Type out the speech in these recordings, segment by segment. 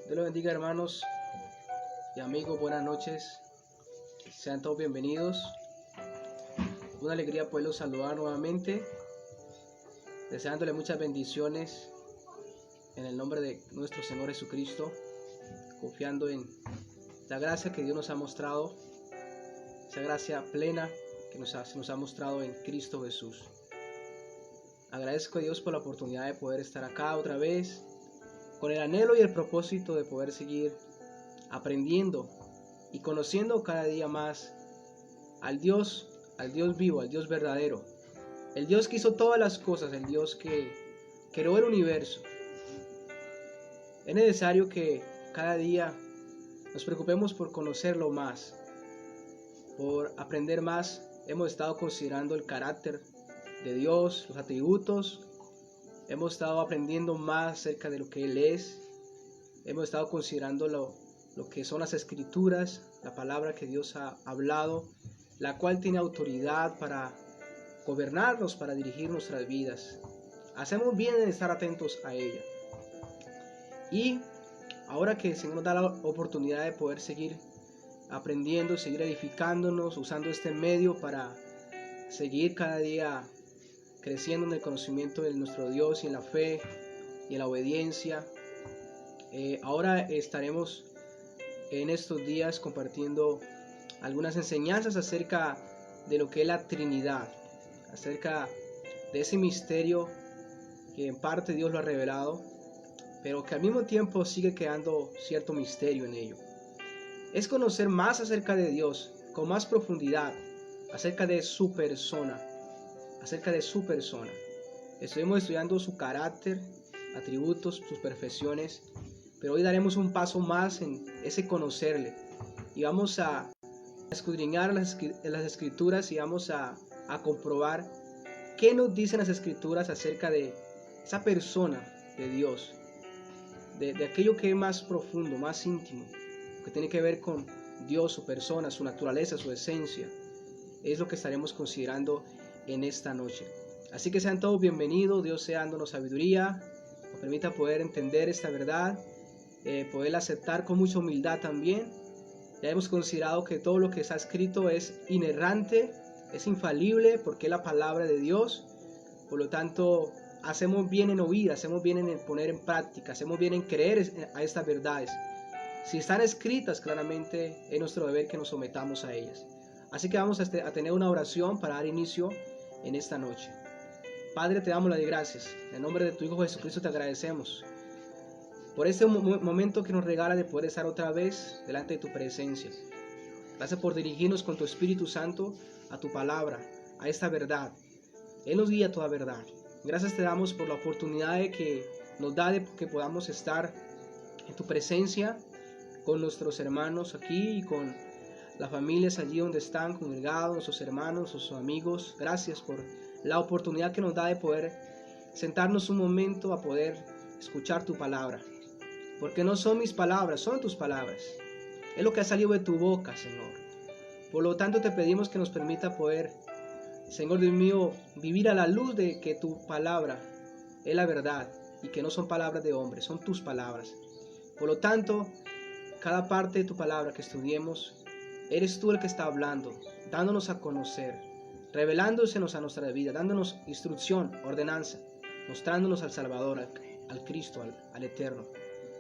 Dios los bendiga, hermanos y amigos, buenas noches. Sean todos bienvenidos. Una alegría poderlos saludar nuevamente, deseándole muchas bendiciones en el nombre de nuestro Señor Jesucristo, confiando en la gracia que Dios nos ha mostrado, esa gracia plena que nos ha mostrado en Cristo Jesús. Agradezco a Dios por la oportunidad de poder estar acá otra vez, con el anhelo y el propósito de poder seguir aprendiendo y conociendo cada día más al Dios vivo, al Dios verdadero, el Dios que hizo todas las cosas, el Dios que creó el universo. Es necesario que cada día nos preocupemos por conocerlo más, por aprender más. Hemos estado considerando el carácter de Dios, los atributos. Hemos estado aprendiendo más acerca de lo que Él es. Hemos estado considerando lo que son las escrituras, la palabra que Dios ha hablado, la cual tiene autoridad para gobernarnos, para dirigir nuestras vidas. Hacemos bien en estar atentos a ella. Y ahora que el Señor nos da la oportunidad de poder seguir aprendiendo, seguir edificándonos, usando este medio para seguir cada día creciendo en el conocimiento de nuestro Dios y en la fe y en la obediencia. Ahora estaremos en estos días compartiendo algunas enseñanzas acerca de lo que es la Trinidad, acerca de ese misterio que en parte Dios lo ha revelado, pero que al mismo tiempo sigue quedando cierto misterio en ello. Es conocer más acerca de Dios, con más profundidad, acerca de su persona, Estuvimos estudiando su carácter, atributos, sus perfecciones, pero hoy daremos un paso más en ese conocerle y vamos a escudriñar las escrituras y vamos a comprobar qué nos dicen las escrituras acerca de esa persona de Dios, de aquello que es más profundo, más íntimo, que tiene que ver con Dios, su persona, su naturaleza, su esencia. Es lo que estaremos considerando en esta noche. Así que sean todos bienvenidos. Dios sea dándonos sabiduría, nos permita poder entender esta verdad, poderla aceptar con mucha humildad también. Ya hemos considerado que todo lo que está escrito es inerrante, es infalible, porque es la palabra de Dios. Por lo tanto, hacemos bien en oír, hacemos bien en poner en práctica, hacemos bien en creer a estas verdades. Si están escritas claramente, es nuestro deber que nos sometamos a ellas. Así que vamos a tener una oración para dar inicio en esta noche. Padre, te damos las gracias. En nombre de tu Hijo Jesucristo te agradecemos por este momento que nos regala de poder estar otra vez delante de tu presencia. Gracias por dirigirnos con tu Espíritu Santo a tu palabra, a esta verdad. Él nos guía a toda verdad. Gracias te damos por la oportunidad que nos da de que podamos estar en tu presencia con nuestros hermanos aquí y con las familias allí donde están congregados, nuestros hermanos, nuestros amigos. Gracias por la oportunidad que nos da de poder sentarnos un momento a poder escuchar tu palabra. Porque no son mis palabras, son tus palabras. Es lo que ha salido de tu boca, Señor. Por lo tanto te pedimos que nos permita poder, Señor Dios mío, vivir a la luz de que tu palabra es la verdad y que no son palabras de hombres, son tus palabras. Por lo tanto, cada parte de tu palabra que estudiemos, eres tú el que está hablando, dándonos a conocer, revelándosenos a nuestra vida, dándonos instrucción, ordenanza, mostrándonos al Salvador, al Cristo, al Eterno.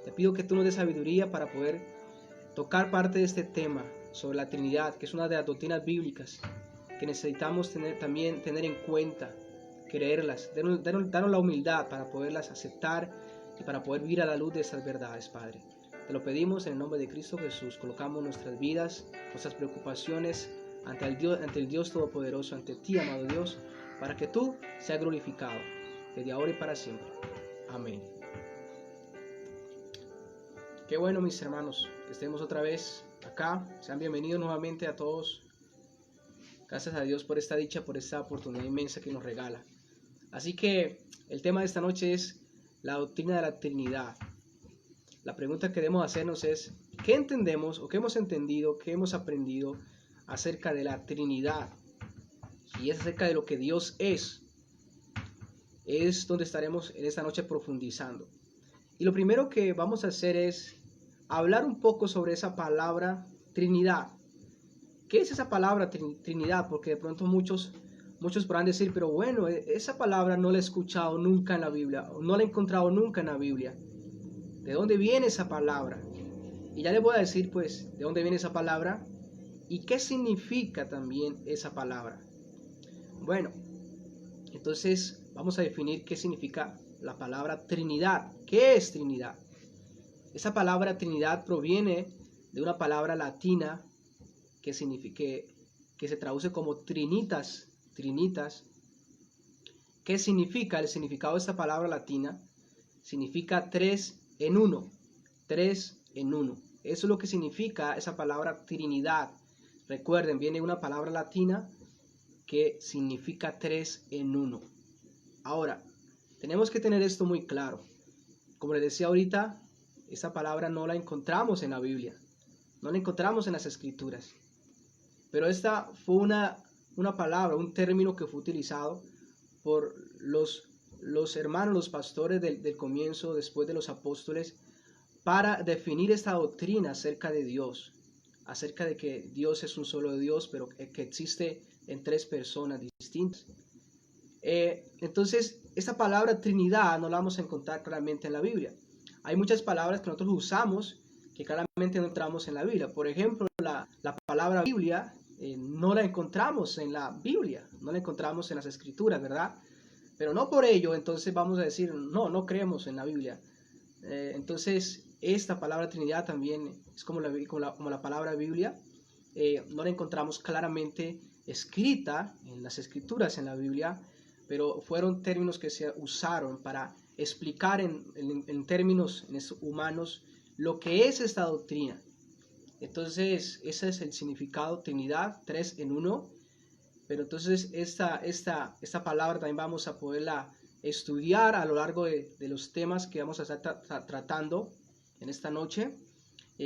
Te pido que tú nos des sabiduría para poder tocar parte de este tema sobre la Trinidad, que es una de las doctrinas bíblicas que necesitamos tener en cuenta, creerlas, darnos la humildad para poderlas aceptar y para poder vivir a la luz de esas verdades, Padre. Te lo pedimos en el nombre de Cristo Jesús. Colocamos nuestras vidas, nuestras preocupaciones ante el Dios Todopoderoso, ante ti, amado Dios, para que tú seas glorificado desde ahora y para siempre. Amén. Qué bueno, mis hermanos, que estemos otra vez acá. Sean bienvenidos nuevamente a todos. Gracias a Dios por esta dicha, por esta oportunidad inmensa que nos regala. Así que el tema de esta noche es la doctrina de la Trinidad. La pregunta que debemos hacernos es, ¿qué entendemos o qué hemos entendido, qué hemos aprendido acerca de la Trinidad? Y es acerca de lo que Dios es. Es donde estaremos en esta noche profundizando. Y lo primero que vamos a hacer es hablar un poco sobre esa palabra Trinidad. ¿Qué es esa palabra Trinidad? Porque de pronto muchos podrán decir, pero bueno, esa palabra no la he escuchado nunca en la Biblia, o no la he encontrado nunca en la Biblia. ¿De dónde viene esa palabra? Y ya les voy a decir, pues, de dónde viene esa palabra y qué significa también esa palabra. Bueno, entonces vamos a definir qué significa la palabra Trinidad. ¿Qué es Trinidad? Esa palabra Trinidad proviene de una palabra latina que se traduce como trinitas. ¿Qué significa? El significado de esta palabra latina significa 3 en 1. 3 en 1. Eso es lo que significa esa palabra Trinidad. Recuerden, viene una palabra latina que significa 3 en 1. Ahora, tenemos que tener esto muy claro. Como les decía ahorita, esta palabra no la encontramos en la Biblia. No la encontramos en las Escrituras. Pero esta fue una palabra, un término que fue utilizado por los hermanos, los pastores del comienzo, después de los apóstoles, para definir esta doctrina acerca de Dios, acerca de que Dios es un solo Dios, pero que existe en 3 personas distintas. Entonces, esta palabra Trinidad no la vamos a encontrar claramente en la Biblia. Hay muchas palabras que nosotros usamos que claramente no encontramos en la Biblia. Por ejemplo, la palabra Biblia no la encontramos en la Biblia, no la encontramos en las Escrituras, ¿verdad? Pero no por ello, entonces vamos a decir, no creemos en la Biblia. Entonces, esta palabra Trinidad también es como la palabra Biblia. No la encontramos claramente escrita en las Escrituras, en la Biblia, pero fueron términos que se usaron para explicar en términos humanos lo que es esta doctrina. Entonces, ese es el significado, Trinidad, 3 en 1. Pero entonces esta palabra también vamos a poderla estudiar a lo largo de los temas que vamos a estar tratando en esta noche,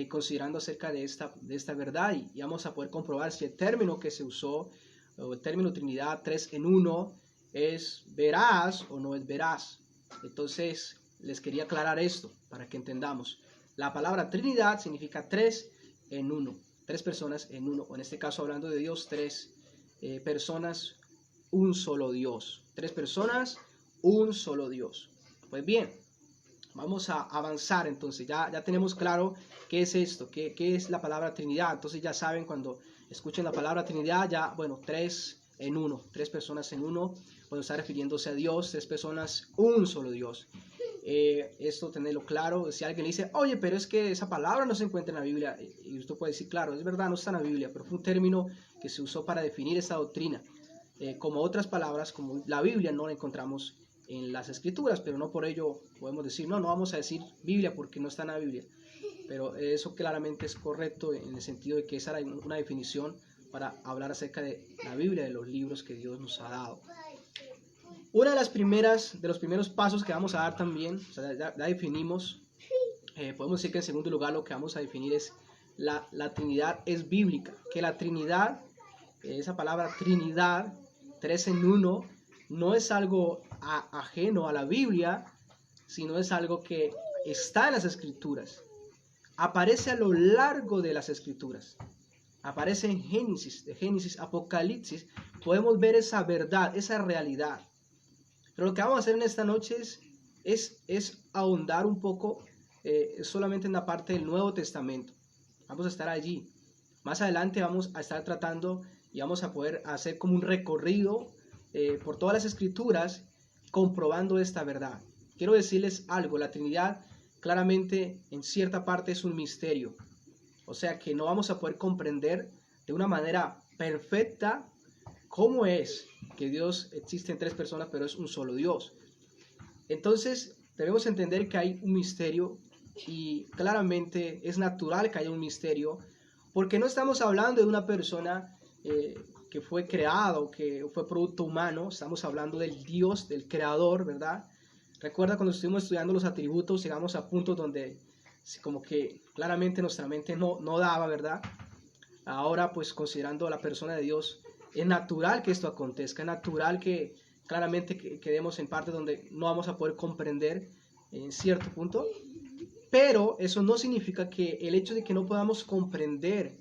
considerando acerca de esta verdad, y vamos a poder comprobar si el término que se usó, o el término Trinidad 3 en 1, es veraz o no es veraz. Entonces les quería aclarar esto para que entendamos. La palabra Trinidad significa 3 en 1, 3 personas en uno, o en este caso hablando de Dios, 3 personas, un solo Dios. 3 personas, un solo Dios. Pues bien, vamos a avanzar entonces. Ya tenemos claro qué es esto, qué es la palabra Trinidad. Entonces ya saben, cuando escuchen la palabra Trinidad, ya, bueno, 3 en 1, 3 personas en uno, cuando está refiriéndose a Dios, 3 personas, un solo Dios. Esto tenerlo claro. Si alguien le dice, oye, pero es que esa palabra no se encuentra en la Biblia, y usted puede decir, claro, es verdad, no está en la Biblia, pero fue un término que se usó para definir esta doctrina. Como otras palabras, como la Biblia, no la encontramos en las Escrituras, pero no por ello podemos decir, no vamos a decir Biblia porque no está en la Biblia. Pero eso claramente es correcto en el sentido de que esa era una definición para hablar acerca de la Biblia, de los libros que Dios nos ha dado. Una de los primeros pasos que vamos a dar también, o sea, ya definimos, podemos decir que en segundo lugar lo que vamos a definir es la Trinidad es bíblica, que la Trinidad, esa palabra Trinidad, 3 en 1, no es algo ajeno a la Biblia, sino es algo que está en las Escrituras, aparece a lo largo de las Escrituras, aparece en Génesis, Apocalipsis, podemos ver esa verdad, esa realidad. Pero lo que vamos a hacer en esta noche es ahondar un poco solamente en la parte del Nuevo Testamento. Vamos a estar allí. Más adelante vamos a estar tratando y vamos a poder hacer como un recorrido por todas las Escrituras, comprobando esta verdad. Quiero decirles algo, la Trinidad claramente en cierta parte es un misterio. O sea que no vamos a poder comprender de una manera perfecta cómo es que Dios existe en 3 personas, pero es un solo Dios. Entonces debemos entender que hay un misterio, y claramente es natural que haya un misterio, porque no estamos hablando de una persona que fue creado, que fue producto humano. Estamos hablando del Dios, del Creador, ¿verdad? Recuerda cuando estuvimos estudiando los atributos, llegamos a puntos donde como que claramente nuestra mente no daba, ¿verdad? Ahora, pues considerando a la persona de Dios, es natural que esto acontezca, es natural que claramente quedemos en parte donde no vamos a poder comprender en cierto punto. Pero eso no significa que el hecho de que no podamos comprender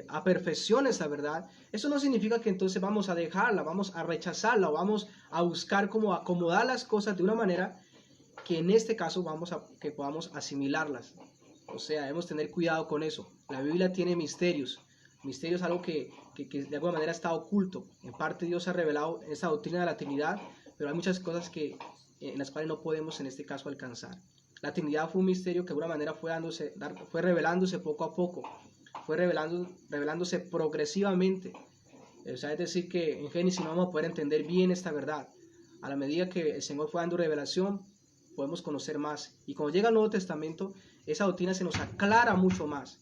a perfección esa verdad, eso no significa que entonces vamos a dejarla, vamos a rechazarla o vamos a buscar cómo acomodar las cosas de una manera que en este caso que podamos asimilarlas. O sea, debemos tener cuidado con eso. La Biblia tiene misterios. Misterio es algo que de alguna manera está oculto. En parte Dios ha revelado esa doctrina de la Trinidad, pero hay muchas cosas en las cuales no podemos en este caso alcanzar. La Trinidad fue un misterio que de alguna manera fue revelándose poco a poco, fue revelándose progresivamente. O sea, es decir, que en Génesis no vamos a poder entender bien esta verdad. A la medida que el Señor fue dando revelación, podemos conocer más. Y cuando llega el Nuevo Testamento, esa doctrina se nos aclara mucho más.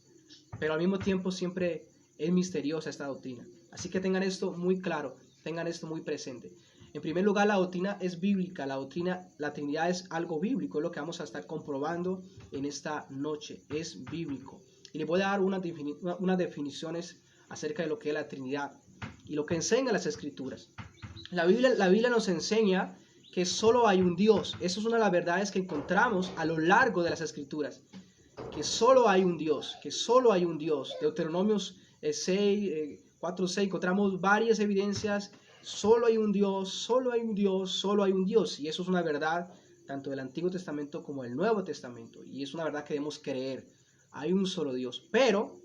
Pero al mismo tiempo siempre es misteriosa esta doctrina. Así que tengan esto muy claro, tengan esto muy presente. En primer lugar, la doctrina es bíblica, la Trinidad es algo bíblico, es lo que vamos a estar comprobando en esta noche, es bíblico. Y les voy a dar unas definiciones acerca de lo que es la Trinidad y lo que enseña las Escrituras. La Biblia nos enseña que solo hay un Dios. Eso es una de las verdades que encontramos a lo largo de las Escrituras. Que solo hay un Dios, que solo hay un Dios. Deuteronomios 4, 6, encontramos varias evidencias. Solo hay un Dios, solo hay un Dios, solo hay un Dios. Y eso es una verdad tanto del Antiguo Testamento como del Nuevo Testamento. Y es una verdad que debemos creer. Hay un solo Dios. Pero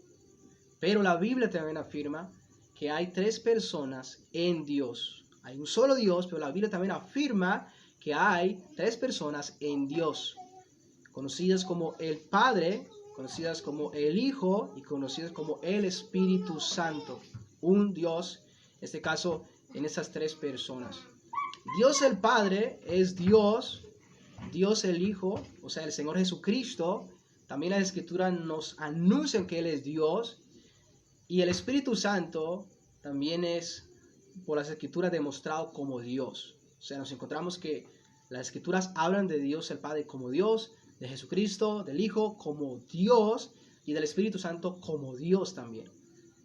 la Biblia también afirma que hay tres personas en Dios. Hay un solo Dios, pero la Biblia también afirma que hay tres personas en Dios, conocidas como el Padre, conocidas como el Hijo y conocidas como el Espíritu Santo. Un Dios, en este caso, en esas tres personas. Dios el Padre es Dios, Dios el Hijo, o sea, el Señor Jesucristo. También las Escrituras nos anuncian que Él es Dios. Y el Espíritu Santo también es, por las Escrituras, demostrado como Dios. O sea, nos encontramos que las Escrituras hablan de Dios el Padre como Dios, de Jesucristo, del Hijo como Dios y del Espíritu Santo como Dios también.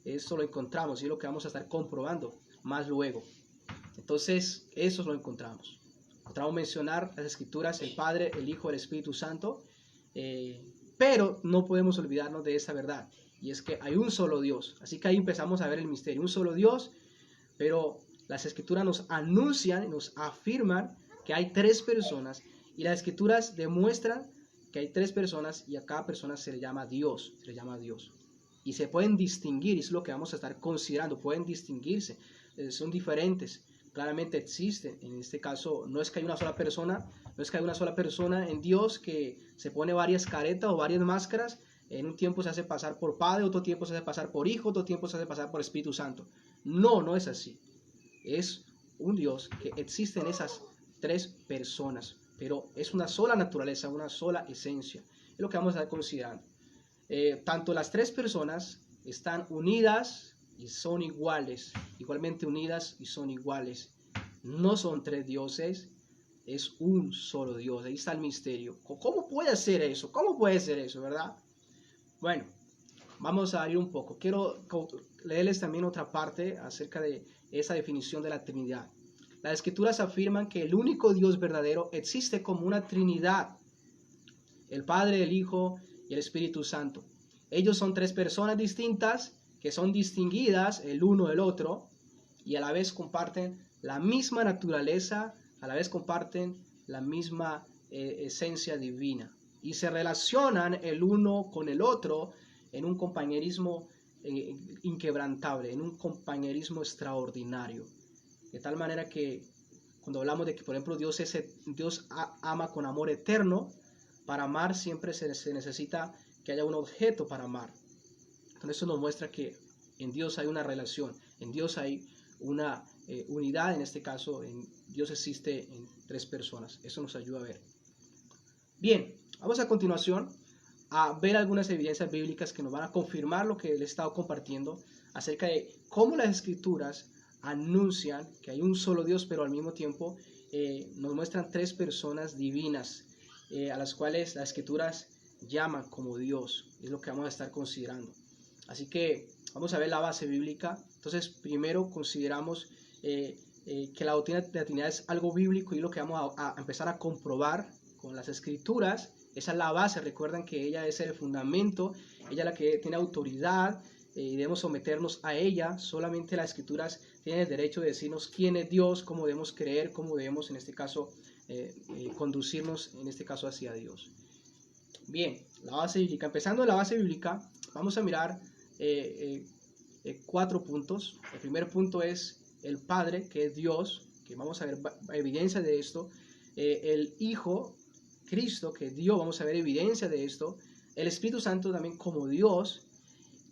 Eso lo encontramos y es lo que vamos a estar comprobando más luego. Entonces, eso lo encontramos. Encontramos mencionar las Escrituras, el Padre, el Hijo, el Espíritu Santo, pero no podemos olvidarnos de esa verdad. Y es que hay un solo Dios. Así que ahí empezamos a ver el misterio. Un solo Dios, pero las Escrituras nos anuncian, nos afirman que hay tres personas. Y las Escrituras demuestran que hay tres personas y a cada persona se le llama Dios. Se le llama Dios. Y se pueden distinguir, y es lo que vamos a estar considerando. Pueden distinguirse. Son diferentes. Claramente existen. En este caso, no es que hay una sola persona. No es que hay una sola persona en Dios que se pone varias caretas o varias máscaras. En un tiempo se hace pasar por Padre, otro tiempo se hace pasar por Hijo, otro tiempo se hace pasar por Espíritu Santo. No, no es así. Es un Dios que existe en esas tres personas, pero es una sola naturaleza, una sola esencia. Es lo que vamos a estar considerando. Tanto las tres personas están unidas y son iguales, igualmente unidas y son iguales. No son tres dioses, es un solo Dios. Ahí está el misterio. ¿Cómo puede ser eso? ¿Cómo puede ser eso, verdad? Bueno, vamos a ir un poco. Quiero leerles también otra parte acerca de esa definición de la Trinidad. Las Escrituras afirman que el único Dios verdadero existe como una Trinidad: el Padre, el Hijo y el Espíritu Santo. Ellos son tres personas distintas que son distinguidas el uno del otro y a la vez comparten la misma naturaleza, a la vez comparten la misma esencia divina. Y se relacionan el uno con el otro en un compañerismo inquebrantable, en un compañerismo extraordinario. De tal manera que cuando hablamos de que, por ejemplo, Dios ama con amor eterno, para amar siempre se necesita que haya un objeto para amar. Entonces eso nos muestra que en Dios hay una relación, en Dios hay una unidad. En este caso, en Dios existe en tres personas. Eso nos ayuda a ver. Bien, vamos a continuación a ver algunas evidencias bíblicas que nos van a confirmar lo que les he estado compartiendo acerca de cómo las Escrituras anuncian que hay un solo Dios, pero al mismo tiempo nos muestran tres personas divinas a las cuales las Escrituras llaman como Dios. Es lo que vamos a estar considerando. Así que vamos a ver la base bíblica. Entonces, primero consideramos que la doctrina de la Trinidad es algo bíblico y lo que vamos a empezar a comprobar con las Escrituras Esa es la base. Recuerdan que ella es el fundamento, ella es la que tiene autoridad y debemos someternos a ella. Solamente las escrituras tienen el derecho de decirnos quién es Dios, cómo debemos creer, cómo debemos en este caso conducirnos en este caso hacia Dios. Bien, la base bíblica. Empezando de la base bíblica, vamos a mirar 4 puntos. El primer punto es el Padre, que es Dios, que vamos a ver evidencia de esto. El Hijo, Cristo, que es Dios, vamos a ver evidencia de esto. El Espíritu Santo también como Dios.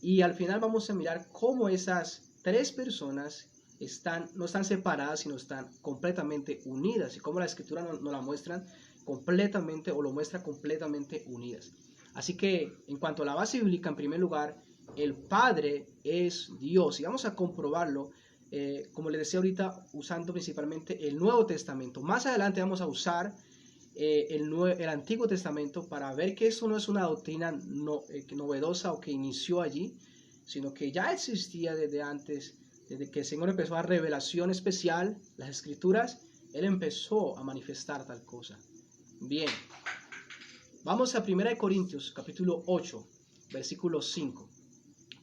Y al final vamos a mirar cómo esas 3 personas no están separadas, sino están completamente unidas. Y cómo la Escritura nos la muestran completamente, o lo muestra completamente unidas. Así que en cuanto a la base bíblica, en primer lugar, el Padre es Dios. Y vamos a comprobarlo, como les decía ahorita, usando principalmente el Nuevo Testamento. Más adelante vamos a usar el Antiguo Testamento para ver que esto no es una doctrina novedosa o que inició allí, sino que ya existía desde antes, desde que el Señor empezó a revelación especial, las Escrituras, Él empezó a manifestar tal cosa. Bien, vamos a 1 Corintios capítulo 8, versículo 5.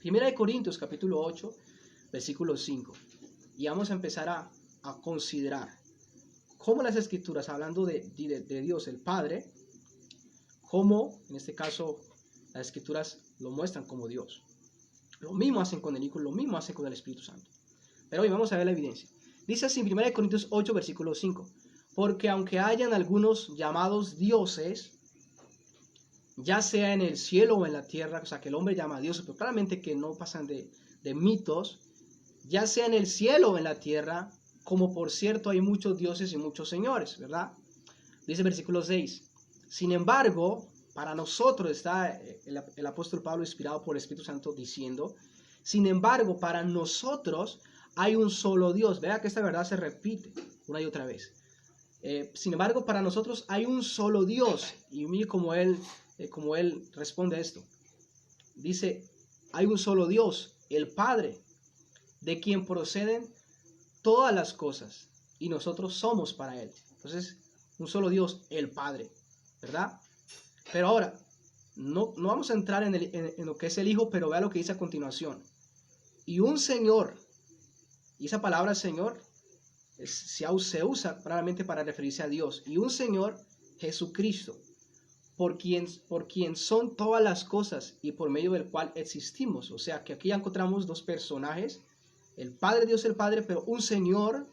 1 Corintios capítulo 8, versículo 5. Y vamos a empezar a considerar cómo las Escrituras, hablando de Dios el Padre, cómo en este caso las Escrituras lo muestran como Dios. Lo mismo hacen con el Hijo, lo mismo hacen con el Espíritu Santo. Pero hoy vamos a ver la evidencia. Dice así en 1 Corintios 8, versículo 5. Porque aunque hayan algunos llamados dioses, ya sea en el cielo o en la tierra, o sea que el hombre llama a dioses, pero claramente que no pasan de mitos, ya sea en el cielo o en la tierra, como por cierto hay muchos dioses y muchos señores, ¿verdad? Dice el versículo 6. Sin embargo, para nosotros está el apóstol Pablo inspirado por el Espíritu Santo diciendo, sin embargo, para nosotros hay un solo Dios. Vea que esta verdad se repite una y otra vez. Sin embargo, para nosotros hay un solo Dios. Y mire cómo él responde a esto. Dice, hay un solo Dios, el Padre, de quien proceden todas las cosas, y nosotros somos para Él. Entonces, un solo Dios, el Padre, ¿verdad? Pero ahora, no vamos a entrar en lo que es el Hijo, pero vea lo que dice a continuación. Y un Señor, y esa palabra Señor se usa claramente para referirse a Dios, y un Señor, Jesucristo, por quien son todas las cosas y por medio del cual existimos. O sea que aquí ya encontramos 2 personajes, el Padre, Dios el Padre, pero un Señor,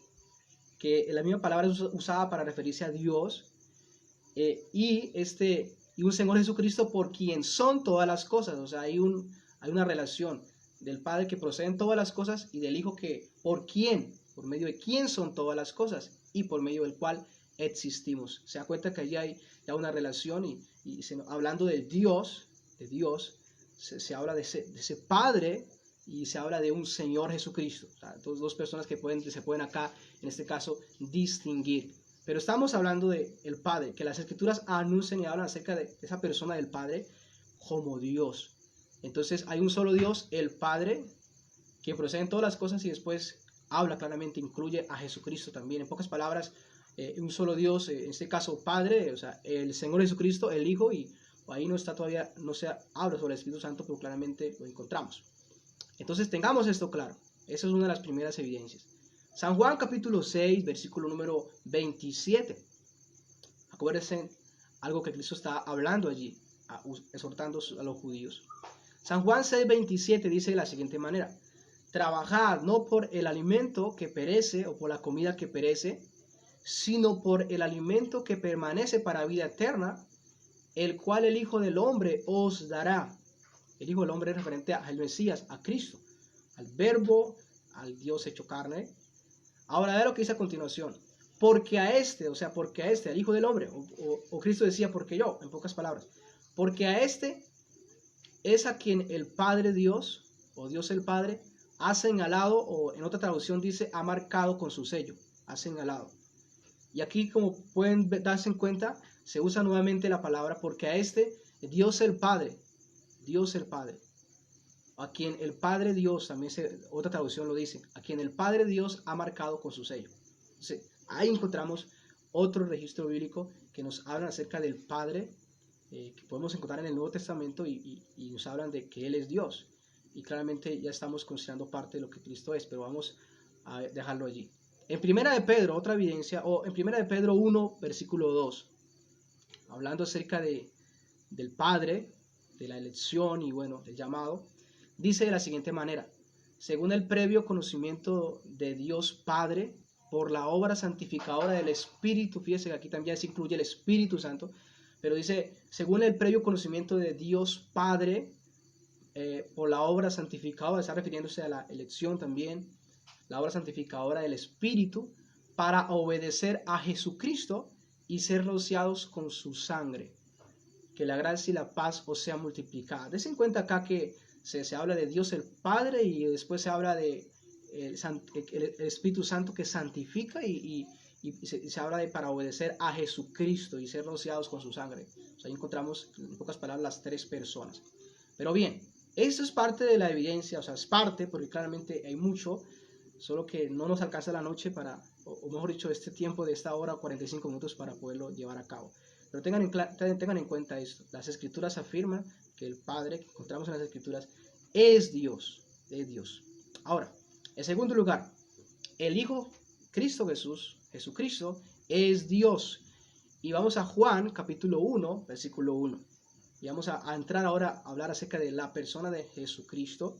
que la misma palabra es usada para referirse a Dios, y un Señor Jesucristo por quien son todas las cosas. O sea, hay una relación del Padre que procede en todas las cosas y del Hijo que por medio de quién son todas las cosas y por medio del cual existimos. Se da cuenta que allí hay ya una relación y hablando de Dios, se habla de ese Padre y se habla de un Señor Jesucristo. O sea, 2 personas que se pueden acá, en este caso, distinguir. Pero estamos hablando de el Padre, que las Escrituras anuncian y hablan acerca de esa persona del Padre como Dios. Entonces hay un solo Dios, el Padre, que procede en todas las cosas y después habla claramente, incluye a Jesucristo también. En pocas palabras, un solo Dios, en este caso Padre, o sea, el Señor Jesucristo, el Hijo, y ahí no se habla sobre el Espíritu Santo, pero claramente lo encontramos. Entonces tengamos esto claro. Esa es una de las primeras evidencias. San Juan capítulo 6, versículo número 27. Acuérdense algo que Cristo está hablando allí, exhortando a los judíos. San Juan 6, 27 dice de la siguiente manera: trabajad no por el alimento que perece o por la comida que perece, sino por el alimento que permanece para vida eterna, el cual el Hijo del Hombre os dará. El Hijo del Hombre es referente al Mesías, a Cristo, al Verbo, al Dios hecho carne. Ahora vea lo que dice a continuación. Porque a este, al Hijo del Hombre, o Cristo decía porque yo, en pocas palabras, porque a este es a quien el Padre Dios, o Dios el Padre, ha señalado, o en otra traducción dice, ha marcado con su sello, ha señalado. Y aquí, como pueden darse en cuenta, se usa nuevamente la palabra porque a este, Dios el Padre, a quien el Padre Dios, también otra traducción lo dice, a quien el Padre Dios ha marcado con su sello. Entonces, ahí encontramos otro registro bíblico que nos habla acerca del Padre que podemos encontrar en el Nuevo Testamento y nos hablan de que Él es Dios. Y claramente ya estamos considerando parte de lo que Cristo es, pero vamos a dejarlo allí. En Primera de Pedro, otra evidencia, o en Primera de Pedro 1, versículo 2, hablando acerca del Padre, de la elección y bueno, el llamado, dice de la siguiente manera: según el previo conocimiento de Dios Padre, por la obra santificadora del Espíritu, fíjese que aquí también se incluye el Espíritu Santo, pero dice, según el previo conocimiento de Dios Padre, por la obra santificadora, está refiriéndose a la elección también, la obra santificadora del Espíritu, para obedecer a Jesucristo y ser rociados con su sangre. Que la gracia y la paz os sea multiplicada. Des en cuenta acá que se habla de Dios el Padre y después se habla de el Espíritu Santo que santifica y se habla de para obedecer a Jesucristo y ser rociados con su sangre. O sea, ahí encontramos en pocas palabras las tres personas. Pero bien, esto es parte de la evidencia, o sea, es parte porque claramente hay mucho, solo que no nos alcanza la noche para, o mejor dicho, este tiempo de esta hora, 45 minutos para poderlo llevar a cabo. Pero tengan en cuenta esto, las Escrituras afirman que el Padre que encontramos en las Escrituras es Dios, es Dios. Ahora, en segundo lugar, el Hijo Cristo Jesús, Jesucristo, es Dios. Y vamos a Juan capítulo 1, versículo 1. Y vamos a entrar ahora a hablar acerca de la persona de Jesucristo.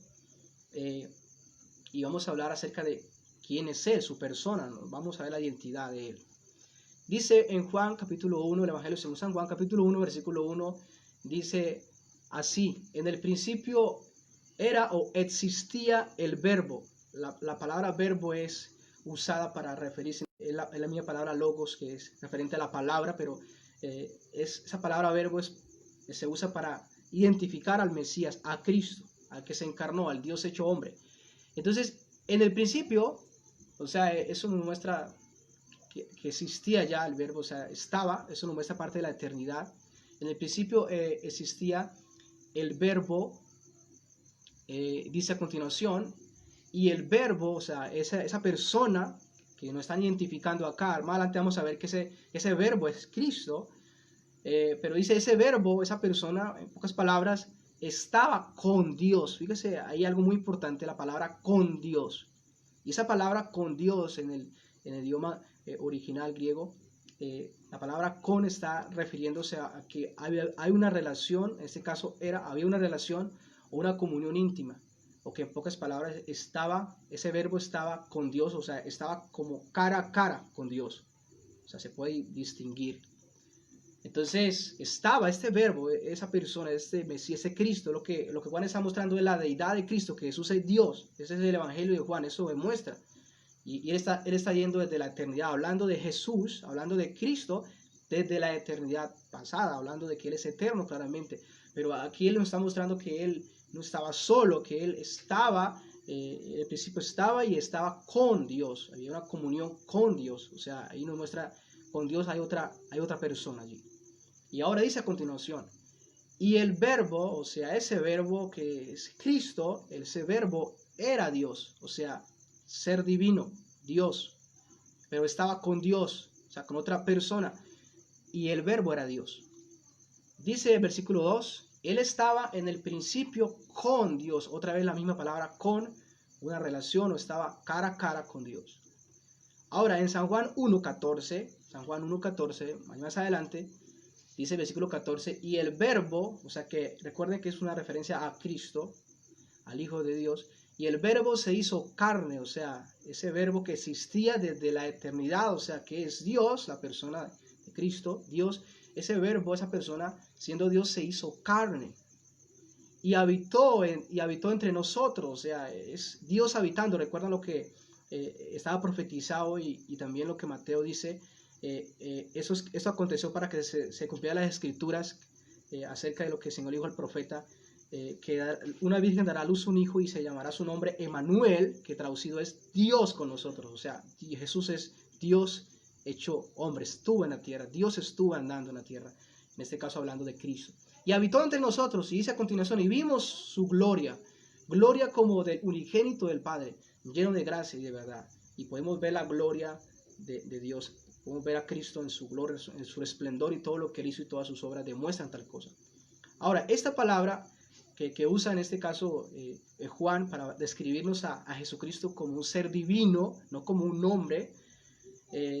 Y vamos a hablar acerca de quién es Él, su persona, ¿no? Vamos a ver la identidad de Él. Dice en Juan capítulo 1, el Evangelio según San Juan capítulo 1, versículo 1, dice así: en el principio era o existía el verbo. La palabra verbo es usada para referirse, es la misma palabra logos, que es referente a la palabra, pero esa palabra verbo se usa para identificar al Mesías, a Cristo, al que se encarnó, al Dios hecho hombre. Entonces, en el principio, o sea, eso nos muestra que existía ya el verbo, o sea, estaba, eso nos muestra parte de la eternidad. En el principio existía el verbo, dice a continuación, y el verbo, o sea, esa persona que nos están identificando acá, más adelante vamos a ver que ese verbo es Cristo, pero dice ese verbo, esa persona, en pocas palabras, estaba con Dios. Fíjese, hay algo muy importante, la palabra con Dios. Y esa palabra con Dios en el idioma original griego, la palabra con está refiriéndose a que hay una relación, en este caso había una relación o una comunión íntima, o que en pocas palabras ese verbo estaba con Dios, o sea, estaba como cara a cara con Dios, o sea, se puede distinguir. Entonces estaba este verbo, esa persona, este Mesías, ese Cristo. Lo que Juan está mostrando es la deidad de Cristo, que Jesús es Dios. Ese es el Evangelio de Juan, eso demuestra. Y él está yendo desde la eternidad, hablando de Jesús, hablando de Cristo, desde la eternidad pasada, hablando de que Él es eterno claramente. Pero aquí Él nos está mostrando que Él no estaba solo, que Él estaba, en el principio estaba y estaba con Dios. Había una comunión con Dios. O sea, ahí nos muestra, con Dios hay otra persona allí. Y ahora dice a continuación, y el verbo, o sea, ese verbo que es Cristo, ese verbo era Dios, o sea, ser divino, Dios, pero estaba con Dios, o sea, con otra persona, y el verbo era Dios. Dice el versículo 2, Él estaba en el principio con Dios, otra vez la misma palabra con, una relación, o estaba cara a cara con Dios. Ahora, en San Juan 1.14, más adelante, dice el versículo 14, y el verbo, o sea que recuerden que es una referencia a Cristo, al Hijo de Dios, y el verbo se hizo carne, o sea, ese verbo que existía desde la eternidad, o sea, que es Dios, la persona de Cristo, Dios, ese verbo, esa persona, siendo Dios, se hizo carne. Y habitó entre nosotros, o sea, es Dios habitando. Recuerdan lo que estaba profetizado y también lo que Mateo dice. Eso aconteció para que se cumplieran las escrituras acerca de lo que el Señor dijo al profeta, que una virgen dará a luz un hijo y se llamará su nombre Emmanuel, que traducido es Dios con nosotros. O sea, Jesús es Dios hecho hombre, estuvo en la tierra, Dios estuvo andando en la tierra, en este caso hablando de Cristo. Y habitó entre nosotros, y dice a continuación, y vimos su gloria, gloria como del unigénito del Padre, lleno de gracia y de verdad. Y podemos ver la gloria de Dios Podemos ver a Cristo en su gloria, en su esplendor, y todo lo que Él hizo y todas sus obras demuestran tal cosa. Ahora, esta palabra que usa en este caso Juan para describirnos a Jesucristo como un ser divino, no como un nombre,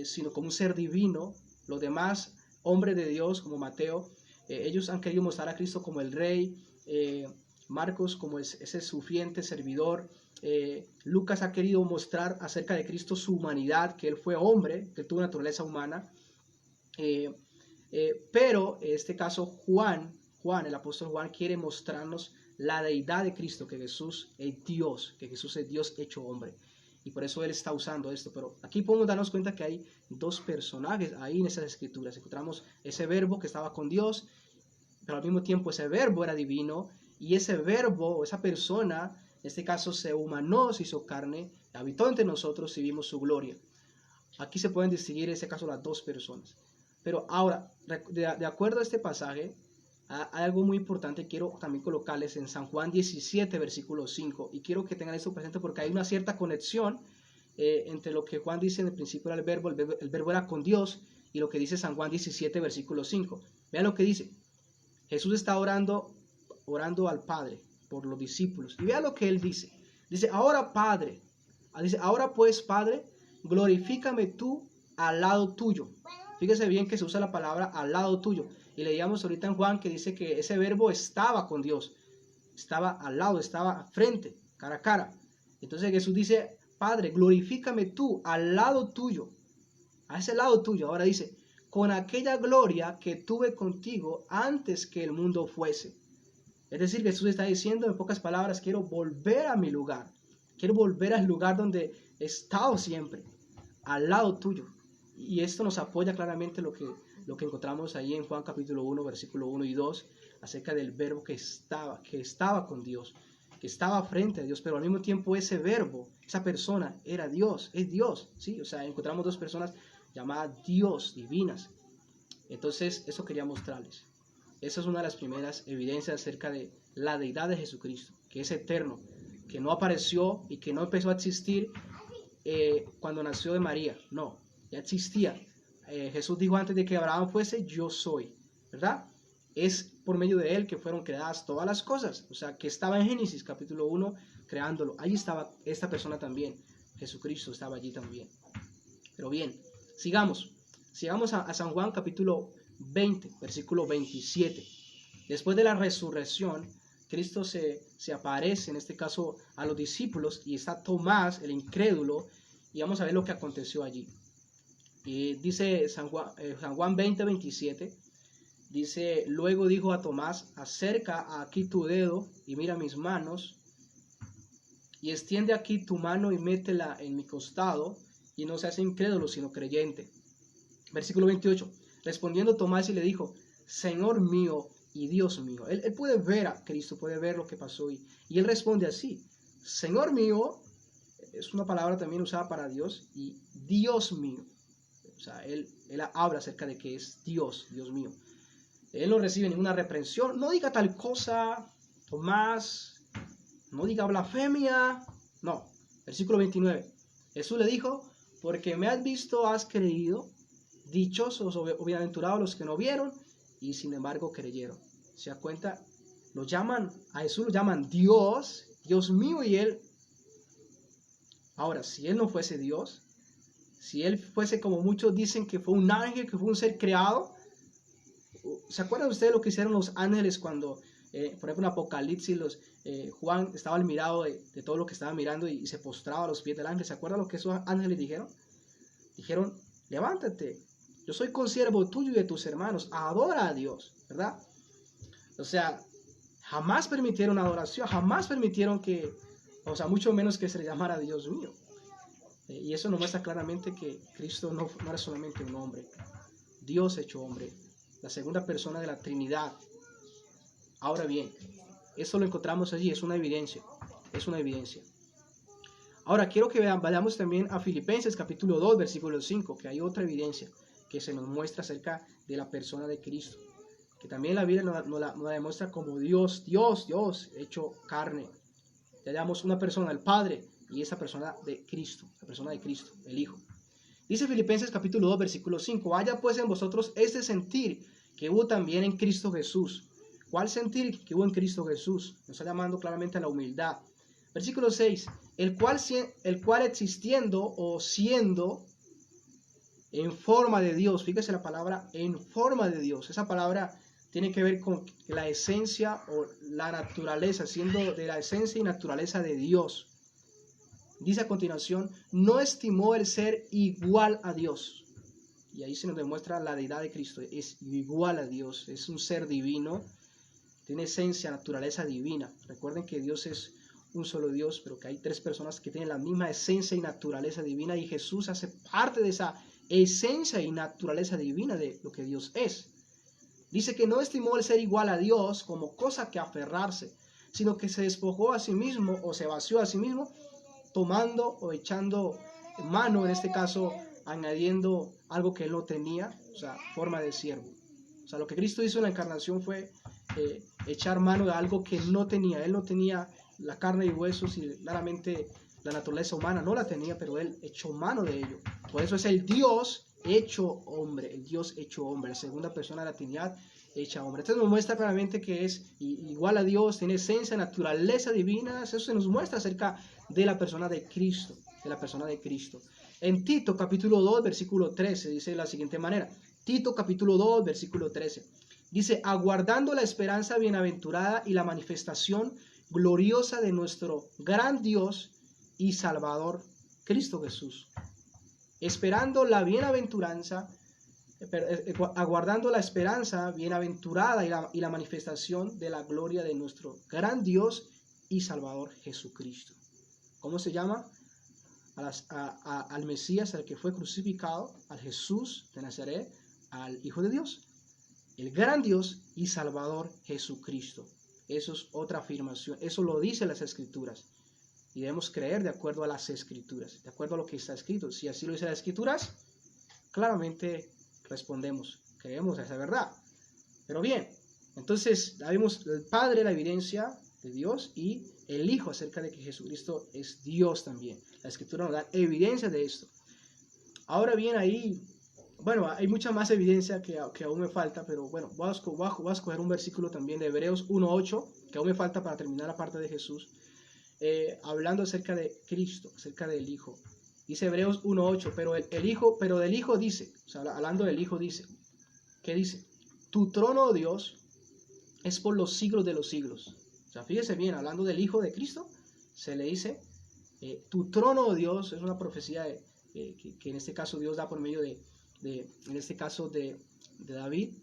sino como un ser divino. Los demás hombres de Dios, como Mateo, ellos han querido mostrar a Cristo como el Rey, Marcos como ese sufriente servidor, Lucas ha querido mostrar acerca de Cristo su humanidad, que Él fue hombre, que tuvo naturaleza humana, pero en este caso Juan, el apóstol Juan, quiere mostrarnos la deidad de Cristo, que Jesús es Dios, hecho hombre. Y por eso Él está usando esto. Pero aquí podemos darnos cuenta que hay dos personajes ahí en esas escrituras. Encontramos ese verbo que estaba con Dios, pero al mismo tiempo ese verbo era divino. Y ese verbo, esa persona, en este caso se humanó, se hizo carne, habitó entre nosotros y vimos su gloria. Aquí se pueden distinguir en este caso las dos personas. Pero ahora, de acuerdo a este pasaje, hay algo muy importante, quiero también colocarles en San Juan 17, versículo 5, y quiero que tengan esto presente porque hay una cierta conexión entre lo que Juan dice en el principio era el verbo era con Dios, y lo que dice San Juan 17, versículo 5. Vean lo que dice. Jesús está orando al Padre por los discípulos, y vean lo que Él dice. Dice, ahora Padre, ahora pues Padre, glorifícame tú al lado tuyo. Fíjese bien que se usa la palabra al lado tuyo. Y leíamos ahorita en Juan que dice que ese verbo estaba con Dios. Estaba al lado, estaba frente, cara a cara. Entonces Jesús dice, Padre, glorifícame tú al lado tuyo. A ese lado tuyo. Ahora dice, con aquella gloria que tuve contigo antes que el mundo fuese. Es decir, Jesús está diciendo en pocas palabras, quiero volver a mi lugar. Quiero volver al lugar donde he estado siempre. Al lado tuyo. Y esto nos apoya claramente lo que encontramos ahí en Juan capítulo 1, versículo 1 y 2, acerca del verbo que estaba con Dios, que estaba frente a Dios, pero al mismo tiempo ese verbo, esa persona era Dios, es Dios, ¿sí? O sea, encontramos dos personas llamadas Dios, divinas. Entonces, eso quería mostrarles. Esa es una de las primeras evidencias acerca de la deidad de Jesucristo, que es eterno, que no apareció y que no empezó a existir cuando nació de María, no. Ya existía. Jesús dijo antes de que Abraham fuese, yo soy, ¿verdad? Es por medio de él que fueron creadas todas las cosas. O sea, que estaba en Génesis capítulo 1 creándolo. Allí estaba esta persona también. Jesucristo estaba allí también. Pero bien, sigamos. Sigamos a San Juan capítulo 20, versículo 27. Después de la resurrección, Cristo se aparece, en este caso, a los discípulos, y está Tomás, el incrédulo, y vamos a ver lo que aconteció allí. Y dice San Juan 20, 27, dice, luego dijo a Tomás, acerca aquí tu dedo y mira mis manos, y extiende aquí tu mano y métela en mi costado, y no seas incrédulo, sino creyente. Versículo 28, respondiendo Tomás y le dijo, Señor mío y Dios mío. Él puede ver a Cristo, puede ver lo que pasó, y él responde así, Señor mío, es una palabra también usada para Dios, y Dios mío. O sea, él habla acerca de que es Dios, Dios mío. Él no recibe ninguna reprensión. No diga tal cosa, Tomás. No diga blasfemia. No. Versículo 29. Jesús le dijo, porque me has visto, has creído. Dichosos o bienaventurados los que no vieron y sin embargo creyeron. ¿Se da cuenta? A Jesús lo llaman Dios, Dios mío, y él. Ahora, si él no fuese Dios, si él fuese como muchos dicen que fue un ángel, que fue un ser creado, ¿se acuerdan ustedes lo que hicieron los ángeles cuando, por ejemplo, en Apocalipsis, Juan estaba al mirado de todo lo que estaba mirando y se postraba a los pies del ángel? ¿Se acuerdan lo que esos ángeles dijeron? Dijeron, levántate, yo soy consiervo tuyo y de tus hermanos, adora a Dios, ¿verdad? O sea, jamás permitieron adoración, jamás permitieron que, o sea, mucho menos que se le llamara Dios mío. Y eso nos muestra claramente que Cristo no era solamente un hombre, Dios hecho hombre, la segunda persona de la Trinidad. Ahora bien, eso lo encontramos allí, es una evidencia, es una evidencia. Ahora quiero que vayamos también a Filipenses capítulo 2, versículo 5, que hay otra evidencia que se nos muestra acerca de la persona de Cristo, que también la Biblia nos la demuestra como Dios hecho carne. Le damos una persona, el Padre, y esa persona de Cristo, la persona de Cristo, el Hijo. Dice Filipenses capítulo 2, versículo 5, haya pues en vosotros este sentir que hubo también en Cristo Jesús. ¿Cuál sentir que hubo en Cristo Jesús? Nos está llamando claramente a la humildad. Versículo 6, el cual existiendo o siendo en forma de Dios, fíjese la palabra en forma de Dios, esa palabra tiene que ver con la esencia o la naturaleza, siendo de la esencia y naturaleza de Dios. Dice a continuación, no estimó el ser igual a Dios. Y ahí se nos demuestra la deidad de Cristo, es igual a Dios, es un ser divino, tiene esencia, naturaleza divina. Recuerden que Dios es un solo Dios, pero que hay tres personas que tienen la misma esencia y naturaleza divina, y Jesús hace parte de esa esencia y naturaleza divina de lo que Dios es. Dice que no estimó el ser igual a Dios como cosa que aferrarse, sino que se despojó a sí mismo o se vació a sí mismo, tomando o echando mano, en este caso añadiendo algo que él no tenía, o sea, forma de siervo. O sea, lo que Cristo hizo en la encarnación fue echar mano de algo que no tenía. Él no tenía la carne y huesos, y claramente la naturaleza humana no la tenía, pero él echó mano de ello. Por eso es el Dios hecho hombre, el Dios hecho hombre, la segunda persona de la Trinidad hecha hombre. Entonces nos muestra claramente que es igual a Dios, tiene esencia, naturaleza divina. Eso se nos muestra acerca de la persona de Cristo, En Tito capítulo 2, versículo 13, dice de la siguiente manera. Tito capítulo 2, versículo 13. Dice, aguardando la esperanza bienaventurada y la manifestación gloriosa de nuestro gran Dios y Salvador, Cristo Jesús. Esperando la bienaventuranza, aguardando la esperanza bienaventurada y la manifestación de la gloria de nuestro gran Dios y Salvador Jesucristo. ¿Cómo se llama? Al Mesías, al que fue crucificado, al Jesús de Nazaret, al Hijo de Dios, el gran Dios y Salvador Jesucristo. Eso es otra afirmación, eso lo dicen las Escrituras, y debemos creer de acuerdo a las Escrituras, de acuerdo a lo que está escrito. Si así lo dicen las Escrituras, claramente respondemos, creemos a esa verdad. Pero bien, entonces vemos el Padre, la evidencia de Dios, y el Hijo acerca de que Jesucristo es Dios también. La Escritura nos da evidencia de esto. Ahora bien, ahí, bueno, hay mucha más evidencia que aún me falta, pero bueno, voy a escoger un versículo también de Hebreos 1:8, que aún me falta para terminar la parte de Jesús, hablando acerca de Cristo, acerca del Hijo. Dice Hebreos 1:8, pero del Hijo dice, o sea, hablando del Hijo dice, ¿qué dice? Tu trono, oh Dios, es por los siglos de los siglos. O sea, fíjese bien, hablando del Hijo de Cristo, se le dice, tu trono, oh Dios, es una profecía que en este caso Dios da por medio en este caso de David.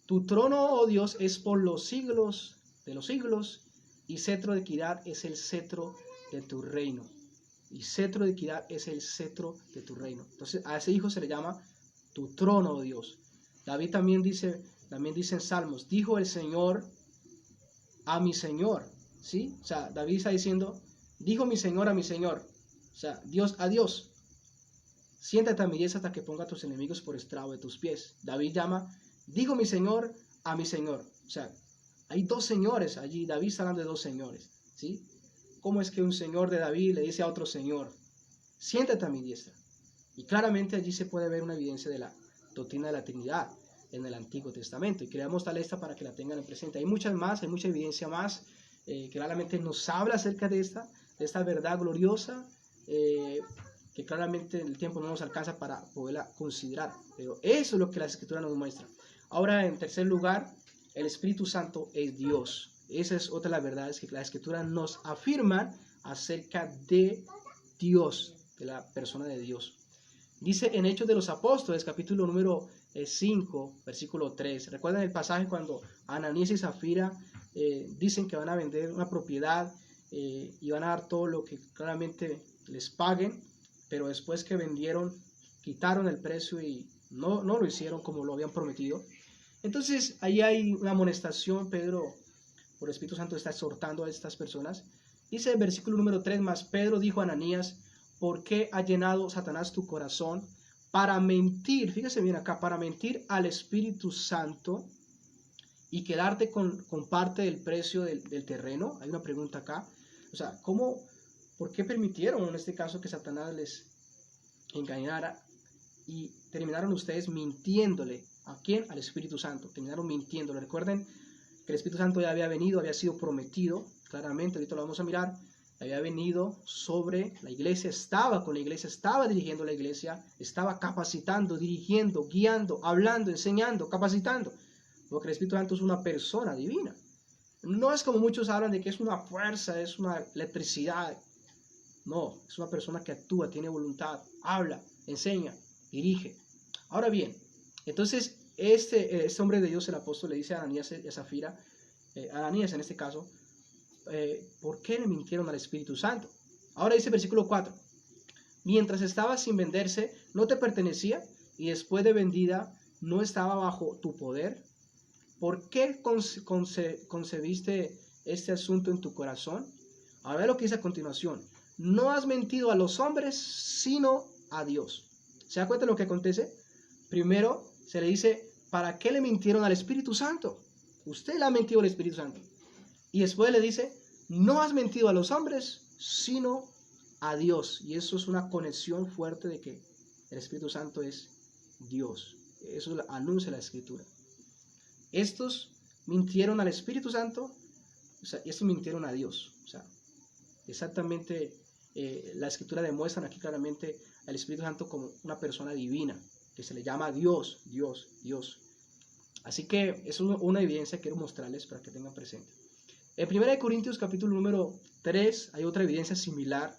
Tu trono, oh Dios, es por los siglos de los siglos, y cetro de equidad es el cetro de tu reino. Y cetro de equidad es el cetro de tu reino. Entonces a ese Hijo se le llama tu trono, oh Dios. David también dice en Salmos, dijo el Señor a mi Señor, ¿sí? O sea, David está diciendo, dijo mi Señor a mi Señor, o sea, Dios a Dios, siéntate a mi diestra hasta que ponga a tus enemigos por estrado de tus pies. David llama, dijo mi Señor a mi Señor, o sea, hay dos señores allí, David está hablando de dos señores, ¿sí? ¿Cómo es que un señor de David le dice a otro señor, siéntate a mi diestra? Y claramente allí se puede ver una evidencia de la doctrina de la Trinidad en el Antiguo Testamento, y quería mostrar esta para que la tengan en presente. Hay muchas más, hay mucha evidencia más que claramente nos habla acerca de esta verdad gloriosa, que claramente el tiempo no nos alcanza para poderla considerar, pero eso es lo que la Escritura nos muestra. Ahora, en tercer lugar, el Espíritu Santo es Dios. Esa es otra de las verdades que la Escritura nos afirma acerca de Dios, de la persona de Dios. Dice en Hechos de los Apóstoles, capítulo número 5, versículo 3. ¿Recuerdan el pasaje cuando Ananías y Zafira dicen que van a vender una propiedad y van a dar todo lo que claramente les paguen, pero después que vendieron, quitaron el precio y no lo hicieron como lo habían prometido? Entonces ahí hay una amonestación. Pedro, por el Espíritu Santo, está exhortando a estas personas. Dice el versículo número 3, más Pedro dijo a Ananías, ¿por qué ha llenado Satanás tu corazón para mentir? Fíjese bien acá, para mentir al Espíritu Santo y quedarte con parte del precio del terreno. Hay una pregunta acá. O sea, ¿por qué permitieron en este caso que Satanás les engañara y terminaron ustedes mintiéndole. ¿A quién? Al Espíritu Santo. Terminaron mintiéndole. Recuerden que el Espíritu Santo ya había venido, había sido prometido, claramente, ahorita lo vamos a mirar, había venido sobre la iglesia, estaba con la iglesia, estaba dirigiendo la iglesia, estaba capacitando, dirigiendo, guiando, hablando, enseñando, capacitando, porque el Espíritu Santo es una persona divina. No es como muchos hablan de que es una fuerza, es una electricidad. No, es una persona que actúa, tiene voluntad, habla, enseña, dirige. Ahora bien, entonces este hombre de Dios, el apóstol, le dice a Ananías y a Zafira, Ananías en este caso, ¿por qué le mintieron al Espíritu Santo? Ahora dice versículo 4, mientras estaba sin venderse, no te pertenecía, y después de vendida, no estaba bajo tu poder. ¿Por qué concebiste este asunto en tu corazón? Ahora ve lo que dice a continuación. No has mentido a los hombres, sino a Dios. ¿Se da cuenta de lo que acontece? Primero se le dice, ¿para qué le mintieron al Espíritu Santo? Usted le ha mentido al Espíritu Santo. Y después le dice, no has mentido a los hombres, sino a Dios. Y eso es una conexión fuerte de que el Espíritu Santo es Dios. Eso lo anuncia la Escritura. Estos mintieron al Espíritu Santo, o sea, y estos mintieron a Dios. O sea, exactamente la Escritura demuestra aquí claramente al Espíritu Santo como una persona divina, que se le llama Dios, Dios, Dios. Así que es una evidencia que quiero mostrarles para que tengan presente. En 1 Corintios capítulo número 3 hay otra evidencia similar.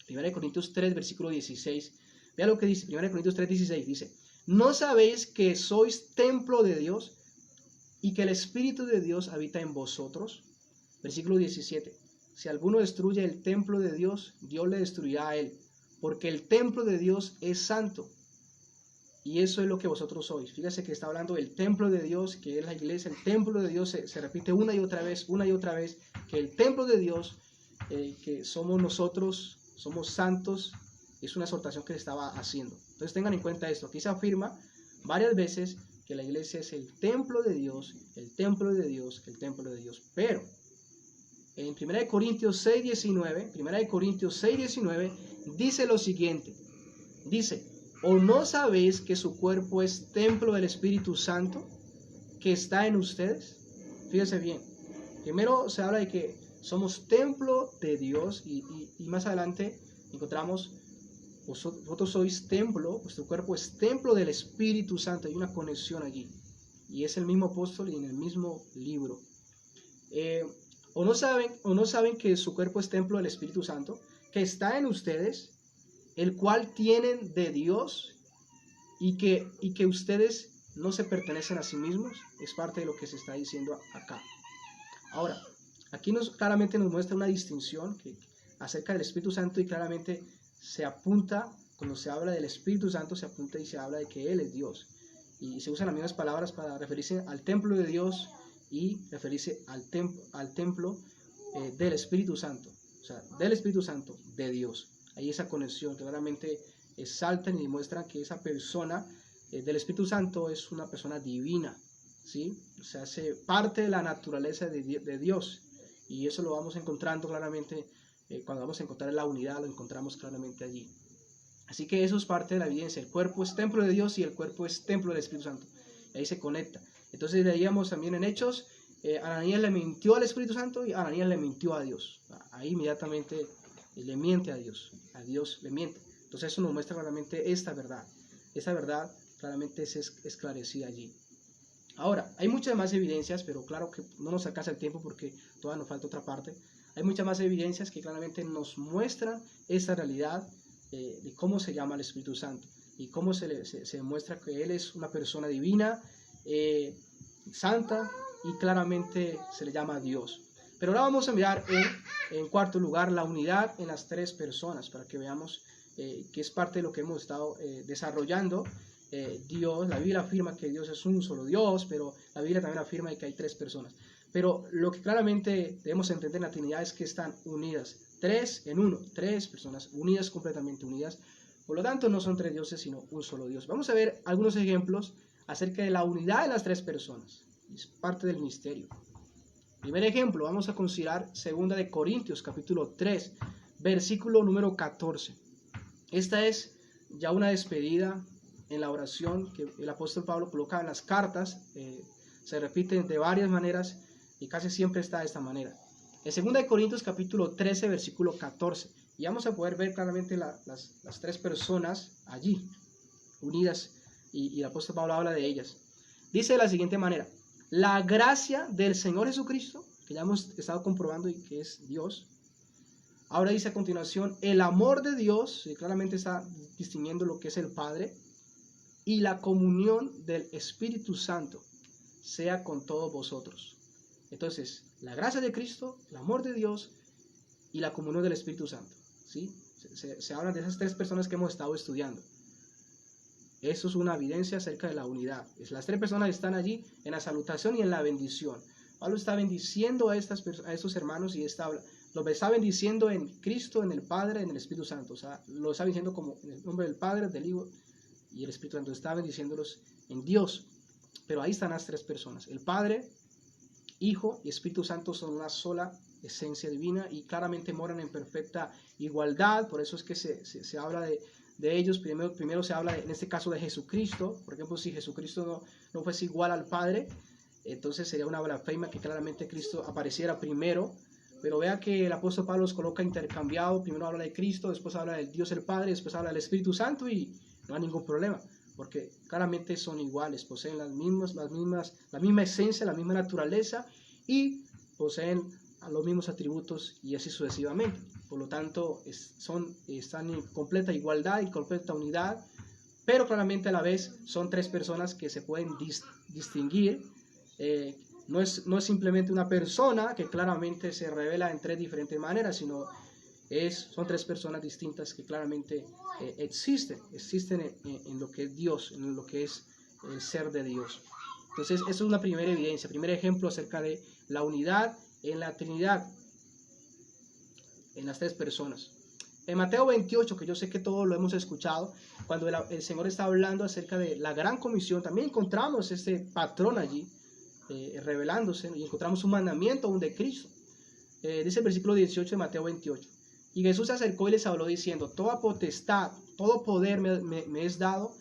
1 Corintios 3 versículo 16. Vea lo que dice 1 Corintios 3, 16. Dice, ¿no sabéis que sois templo de Dios y que el Espíritu de Dios habita en vosotros? Versículo 17. Si alguno destruye el templo de Dios, Dios le destruirá a él, porque el templo de Dios es santo. Y eso es lo que vosotros sois. Fíjese que está hablando del templo de Dios, que es la iglesia. El templo de Dios se repite una y otra vez, que el templo de Dios, que somos nosotros, somos santos, es una exhortación que se estaba haciendo. Entonces tengan en cuenta esto. Aquí se afirma varias veces que la iglesia es el templo de Dios, el templo de Dios, el templo de Dios. Pero en 1 Corintios 6, 19, dice lo siguiente. Dice, ¿o no sabéis que su cuerpo es templo del Espíritu Santo que está en ustedes? Fíjense bien. Primero se habla de que somos templo de Dios y más adelante encontramos, vosotros sois templo, vuestro cuerpo es templo del Espíritu Santo. Hay una conexión allí. Y es el mismo apóstol y en el mismo libro. ¿O no saben que su cuerpo es templo del Espíritu Santo que está en ustedes, el cual tienen de Dios y que ustedes no se pertenecen a sí mismos? Es parte de lo que se está diciendo acá. Ahora, aquí claramente nos muestra una distinción acerca del Espíritu Santo y claramente se apunta, cuando se habla del Espíritu Santo, se apunta y se habla de que Él es Dios. Y se usan las mismas palabras para referirse al templo de Dios y referirse al templo del Espíritu Santo. O sea, del Espíritu Santo, de Dios. Hay esa conexión, claramente exaltan y demuestran que esa persona del Espíritu Santo es una persona divina, ¿sí? O sea, hace parte de la naturaleza de Dios, y eso lo vamos encontrando claramente, cuando vamos a encontrar la unidad, lo encontramos claramente allí. Así que eso es parte de la evidencia, el cuerpo es templo de Dios y el cuerpo es templo del Espíritu Santo, y ahí se conecta. Entonces leíamos también en Hechos, Ananías le mintió al Espíritu Santo y Ananías le mintió a Dios. Ahí inmediatamente le miente a Dios le miente. Entonces eso nos muestra claramente esta verdad claramente es esclarecida allí. Ahora, hay muchas más evidencias, pero claro que no nos alcanza el tiempo porque todavía nos falta otra parte. Hay muchas más evidencias que claramente nos muestran esta realidad de cómo se llama el Espíritu Santo y cómo se demuestra que Él es una persona divina, santa, y claramente se le llama Dios. Pero ahora vamos a mirar en cuarto lugar la unidad en las tres personas, para que veamos que es parte de lo que hemos estado desarrollando. Dios, la Biblia afirma que Dios es un solo Dios, pero la Biblia también afirma que hay tres personas. Pero lo que claramente debemos entender en la Trinidad es que están unidas, tres en uno, tres personas unidas, completamente unidas. Por lo tanto, no son tres dioses, sino un solo Dios. Vamos a ver algunos ejemplos acerca de la unidad de las tres personas. Es parte del misterio. Primer ejemplo, vamos a considerar 2 de Corintios, capítulo 3, versículo número 14. Esta es ya una despedida en la oración que el apóstol Pablo coloca en las cartas, se repite de varias maneras y casi siempre está de esta manera. En 2 Corintios capítulo 13, versículo 14, y vamos a poder ver claramente las tres personas allí unidas, y el apóstol Pablo habla de ellas. Dice de la siguiente manera: la gracia del Señor Jesucristo, que ya hemos estado comprobando y que es Dios. Ahora dice a continuación, el amor de Dios, y claramente está distinguiendo lo que es el Padre, y la comunión del Espíritu Santo sea con todos vosotros. Entonces, la gracia de Cristo, el amor de Dios y la comunión del Espíritu Santo, ¿sí? Se hablan de esas tres personas que hemos estado estudiando. Eso es una evidencia acerca de la unidad. Las tres personas están allí en la salutación y en la bendición. Pablo está bendiciendo a estos hermanos y los está bendiciendo en Cristo, en el Padre, en el Espíritu Santo. O sea, lo está bendiciendo como en el nombre del Padre, del Hijo y el Espíritu Santo. Está bendiciéndolos en Dios. Pero ahí están las tres personas. El Padre, Hijo y Espíritu Santo son una sola esencia divina y claramente moran en perfecta igualdad. Por eso es que se habla de ellos. Primero se habla, en este caso, de Jesucristo. Por ejemplo, si Jesucristo no fuese igual al Padre, entonces sería una blasfemia que claramente Cristo apareciera primero. Pero vea que el apóstol Pablo los coloca intercambiado. Primero habla de Cristo, después habla del Dios el Padre, después habla del Espíritu Santo y no hay ningún problema, porque claramente son iguales, poseen la misma esencia, la misma naturaleza y poseen los mismos atributos y así sucesivamente. Por lo tanto, están en completa igualdad y completa unidad, pero claramente a la vez son tres personas que se pueden distinguir. No es simplemente una persona que claramente se revela en tres diferentes maneras, sino son tres personas distintas que claramente existen en lo que es Dios, en lo que es el ser de Dios. Entonces, eso es una primera evidencia, primer ejemplo acerca de la unidad en la Trinidad, en las tres personas. En Mateo 28, que yo sé que todos lo hemos escuchado, cuando el Señor está hablando acerca de la gran comisión, también encontramos este patrón allí, revelándose, y encontramos un mandamiento aún de Cristo. Dice el versículo 18 de Mateo 28. Y Jesús se acercó y les habló diciendo: toda potestad, todo poder me es dado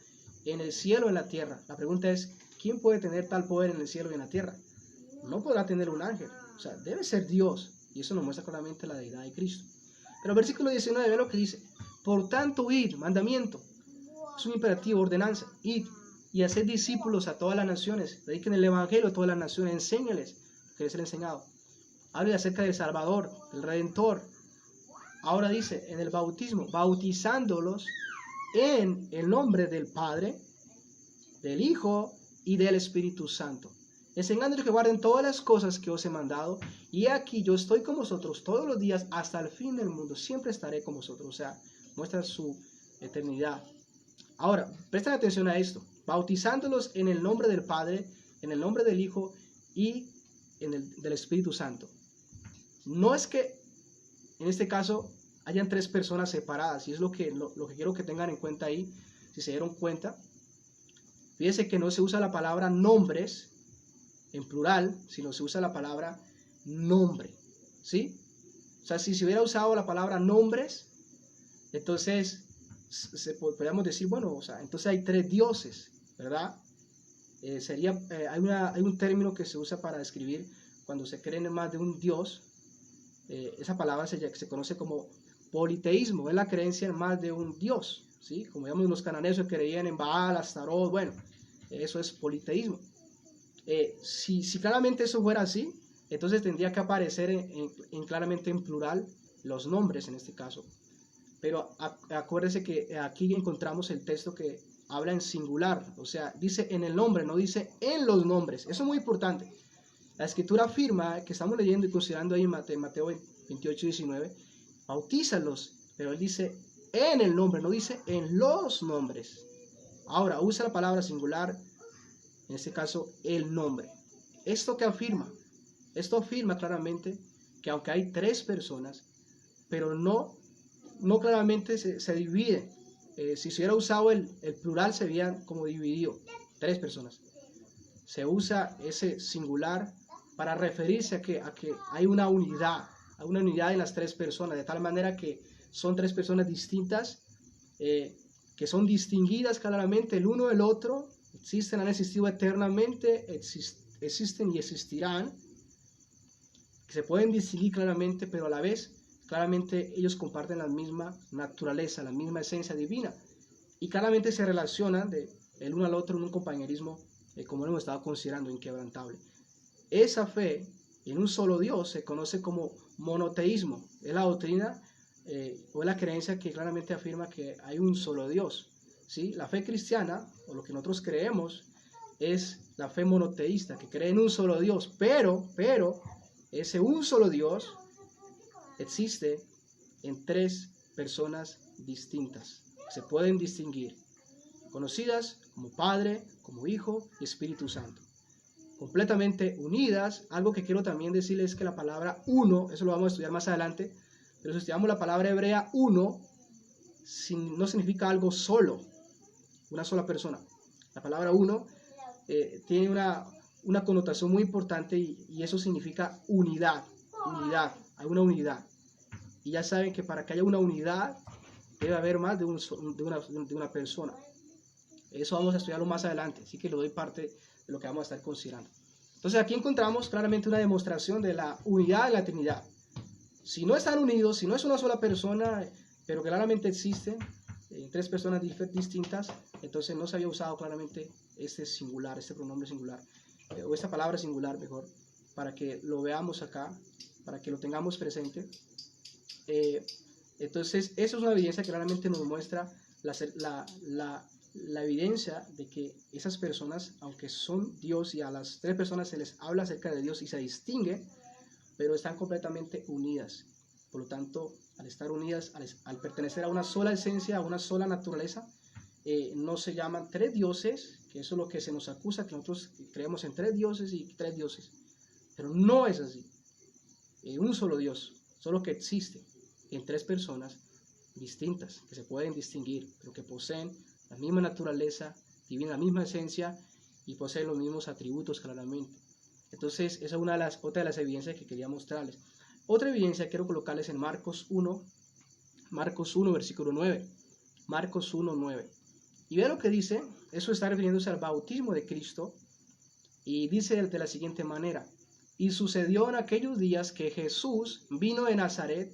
en el cielo y en la tierra. La pregunta es, ¿quién puede tener tal poder en el cielo y en la tierra? No podrá tener un ángel, o sea, debe ser Dios, y eso nos muestra claramente la deidad de Cristo. Pero el versículo 19 ve lo que dice: por tanto, id, mandamiento, es un imperativo, ordenanza, id y haced discípulos a todas las naciones, prediquen el evangelio a todas las naciones, enséñales lo que les he enseñado. Hable acerca del Salvador, del Redentor. Ahora dice, en el bautismo, bautizándolos en el nombre del Padre, del Hijo y del Espíritu Santo, enseñándoles que guarden todas las cosas que os he mandado, y aquí yo estoy con vosotros todos los días hasta el fin del mundo, siempre estaré con vosotros. O sea, muestra su eternidad. Ahora, presten atención a esto: bautizándolos en el nombre del Padre, en el nombre del Hijo y del Espíritu Santo. No es que en este caso hayan tres personas separadas, y es lo que quiero que tengan en cuenta ahí. Si se dieron cuenta, fíjense que no se usa la palabra nombres en plural, sino se usa la palabra nombre, ¿sí? O sea, si se hubiera usado la palabra nombres, entonces podríamos decir, bueno, o sea, entonces hay tres dioses, ¿verdad? Hay un término que se usa para describir cuando se creen en más de un dios. Esa palabra se conoce como politeísmo, es la creencia en más de un dios, ¿sí? Como digamos los cananeos que creían en Baal, Astarot, bueno, eso es politeísmo. Si claramente eso fuera así, entonces tendría que aparecer claramente en plural los nombres en este caso. Pero acuérdense que aquí encontramos el texto que habla en singular, o sea, dice en el nombre, no dice en los nombres. Eso es muy importante. La escritura afirma, que estamos leyendo y considerando ahí en Mateo 28, 19, bautízalos, pero él dice en el nombre, no dice en los nombres. Ahora, usa la palabra singular, en este caso el nombre. ¿Esto qué afirma? Esto afirma claramente que aunque hay tres personas, pero no claramente se divide. Si se hubiera usado el plural, se verían como dividido, tres personas. Se usa ese singular para referirse a que hay una unidad en las tres personas, de tal manera que son tres personas distintas que que son distinguidas claramente el uno del otro, existen, han existido eternamente, existen y existirán, que se pueden distinguir claramente, pero a la vez, claramente ellos comparten la misma naturaleza, la misma esencia divina, y claramente se relacionan el uno al otro en un compañerismo, como hemos estado considerando, inquebrantable. Esa fe en un solo Dios se conoce como monoteísmo, es la doctrina o es la creencia que claramente afirma que hay un solo Dios, ¿sí? La fe cristiana, o lo que nosotros creemos, es la fe monoteísta, que cree en un solo Dios, pero ese un solo Dios existe en tres personas distintas, que se pueden distinguir, conocidas como Padre, como Hijo y Espíritu Santo, completamente unidas. Algo que quiero también decirles es que la palabra uno, eso lo vamos a estudiar más adelante, pero si estudiamos la palabra hebrea uno, no significa algo solo, una sola persona. La palabra uno tiene una connotación muy importante y eso significa unidad, hay una unidad. Y ya saben que para que haya una unidad debe haber más de una persona. Eso vamos a estudiarlo más adelante, así que le doy parte de lo que vamos a estar considerando. Entonces aquí encontramos claramente una demostración de la unidad de la Trinidad. Si no están unidos, si no es una sola persona, pero claramente existen tres personas distintas, entonces no se había usado claramente este singular, este pronombre singular, o esta palabra singular mejor, para que lo veamos acá, para que lo tengamos presente. Entonces eso es una evidencia que claramente nos muestra la evidencia de que esas personas, aunque son Dios y a las tres personas se les habla acerca de Dios y se distinguen, pero están completamente unidas. Por lo tanto, al estar unidas, al pertenecer a una sola esencia, a una sola naturaleza, no se llaman tres dioses, que eso es lo que se nos acusa, que nosotros creemos en tres dioses y tres dioses, pero no es así. Un solo Dios, solo que existe en tres personas distintas, que se pueden distinguir, pero que poseen la misma naturaleza divina, la misma esencia y poseen los mismos atributos claramente. Entonces, esa es otra de las evidencias que quería mostrarles. Otra evidencia quiero colocarles en Marcos 1, versículo 9. Marcos 1, 9. Y vean lo que dice, eso está refiriéndose al bautismo de Cristo, y dice de la siguiente manera: y sucedió en aquellos días que Jesús vino de Nazaret,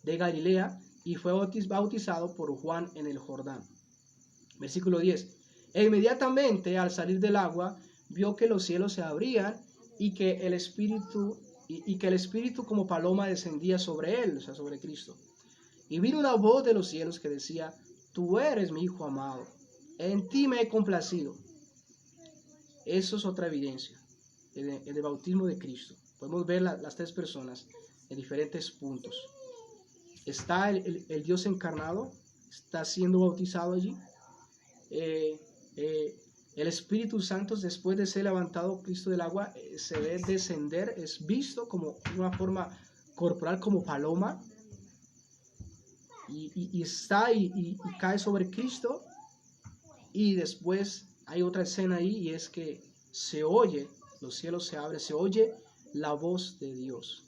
de Galilea, y fue bautizado por Juan en el Jordán. Versículo 10. E inmediatamente al salir del agua, vio que los cielos se abrían, y que el Espíritu como paloma descendía sobre él, o sea, sobre Cristo. Y vino una voz de los cielos que decía: tú eres mi Hijo amado, en ti me he complacido. Eso es otra evidencia, el bautismo de Cristo. Podemos ver las tres personas en diferentes puntos. Está el Dios encarnado, está siendo bautizado allí. El Espíritu Santo, después de ser levantado Cristo del agua, se ve descender, es visto como una forma corporal, como paloma, y está y cae sobre Cristo. Y después hay otra escena ahí, y es que se oye, los cielos se abren, se oye la voz de Dios,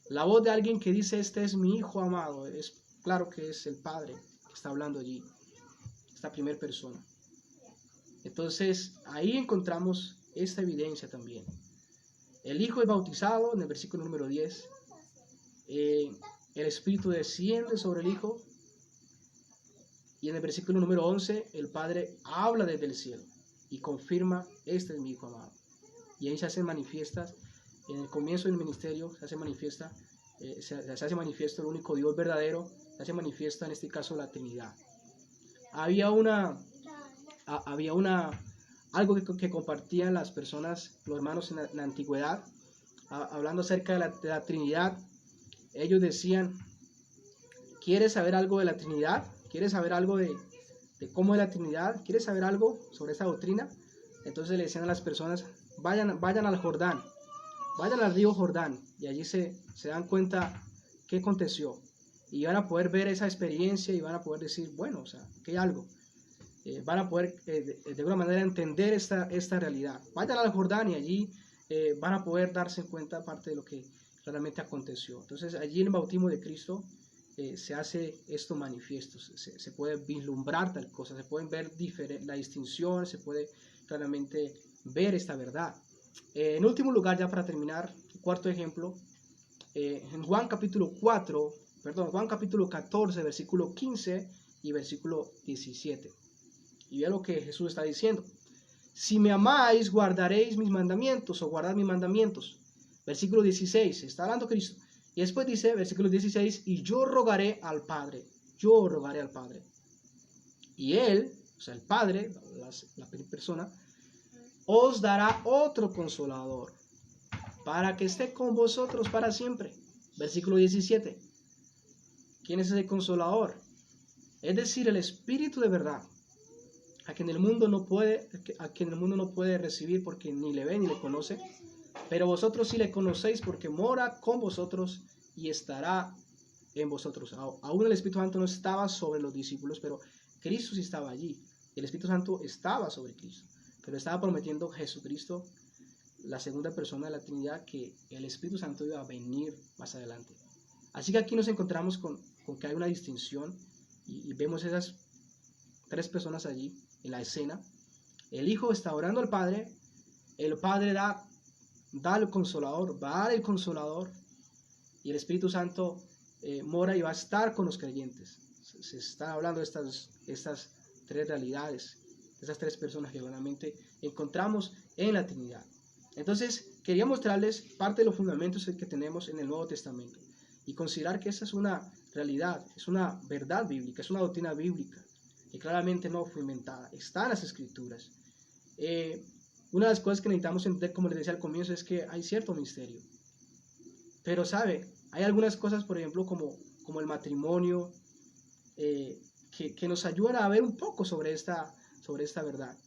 la voz de alguien que dice: este es mi Hijo amado. Es claro que es el Padre que está hablando allí, esta primera persona. Entonces ahí encontramos esta evidencia también. El Hijo es bautizado en el versículo número 10. El Espíritu desciende sobre el Hijo. Y en el versículo número 11, el Padre habla desde el cielo y confirma: este es mi Hijo amado. Y ahí se hace manifiesta, en el comienzo del ministerio, se hace manifiesto el único Dios verdadero, se hace manifiesta en este caso la Trinidad. Había algo que compartían las personas, los hermanos en la antigüedad, hablando acerca de la Trinidad. Ellos decían: ¿quieres saber algo de la Trinidad? ¿Quieres saber algo de cómo es la Trinidad? ¿Quieres saber algo sobre esta doctrina? Entonces le decían a las personas: vayan al Jordán, vayan al río Jordán, y allí se dan cuenta qué aconteció, y van a poder ver esa experiencia y van a poder decir: bueno, o sea, que hay algo. Van a poder de alguna manera entender esta realidad. Vayan al Jordán y allí van a poder darse cuenta parte de lo que realmente aconteció. Entonces allí en el bautismo de Cristo se hace esto manifiesto, se puede vislumbrar tal cosa, se pueden ver la distinción, se puede claramente ver esta verdad. En último lugar, ya para terminar, cuarto ejemplo, en Juan capítulo 14, versículo 15 y versículo 17. Y vea lo que Jesús está diciendo. Si me amáis, guardaréis mis mandamientos, o guardad mis mandamientos. Versículo 16, está hablando Cristo. Y después dice, versículo 16, y yo rogaré al Padre. Y Él, o sea, el Padre, la primera persona, os dará otro consolador, para que esté con vosotros para siempre. Versículo 17. ¿Quién es ese consolador? Es decir, el Espíritu de verdad, a quien el mundo no puede recibir porque ni le ve ni le conoce, pero vosotros sí le conocéis porque mora con vosotros y estará en vosotros. Aún el Espíritu Santo no estaba sobre los discípulos, pero Cristo sí estaba allí. El Espíritu Santo estaba sobre Cristo, pero estaba prometiendo Jesucristo, la segunda persona de la Trinidad, que el Espíritu Santo iba a venir más adelante. Así que aquí nos encontramos con que hay una distinción y vemos esas tres personas allí en la escena. El Hijo está orando al Padre, el Padre da el Consolador, va a dar el Consolador, y el Espíritu Santo mora y va a estar con los creyentes. Se está hablando de estas tres realidades, de esas tres personas que realmente encontramos en la Trinidad. Entonces, quería mostrarles parte de los fundamentos que tenemos en el Nuevo Testamento y considerar que esta es una realidad, es una verdad bíblica, es una doctrina bíblica que claramente no fue inventada, está en las Escrituras. Una de las cosas que necesitamos entender, como les decía al comienzo, es que hay cierto misterio. Pero, ¿sabe? Hay algunas cosas, por ejemplo, como el matrimonio, que nos ayudan a ver un poco sobre esta verdad.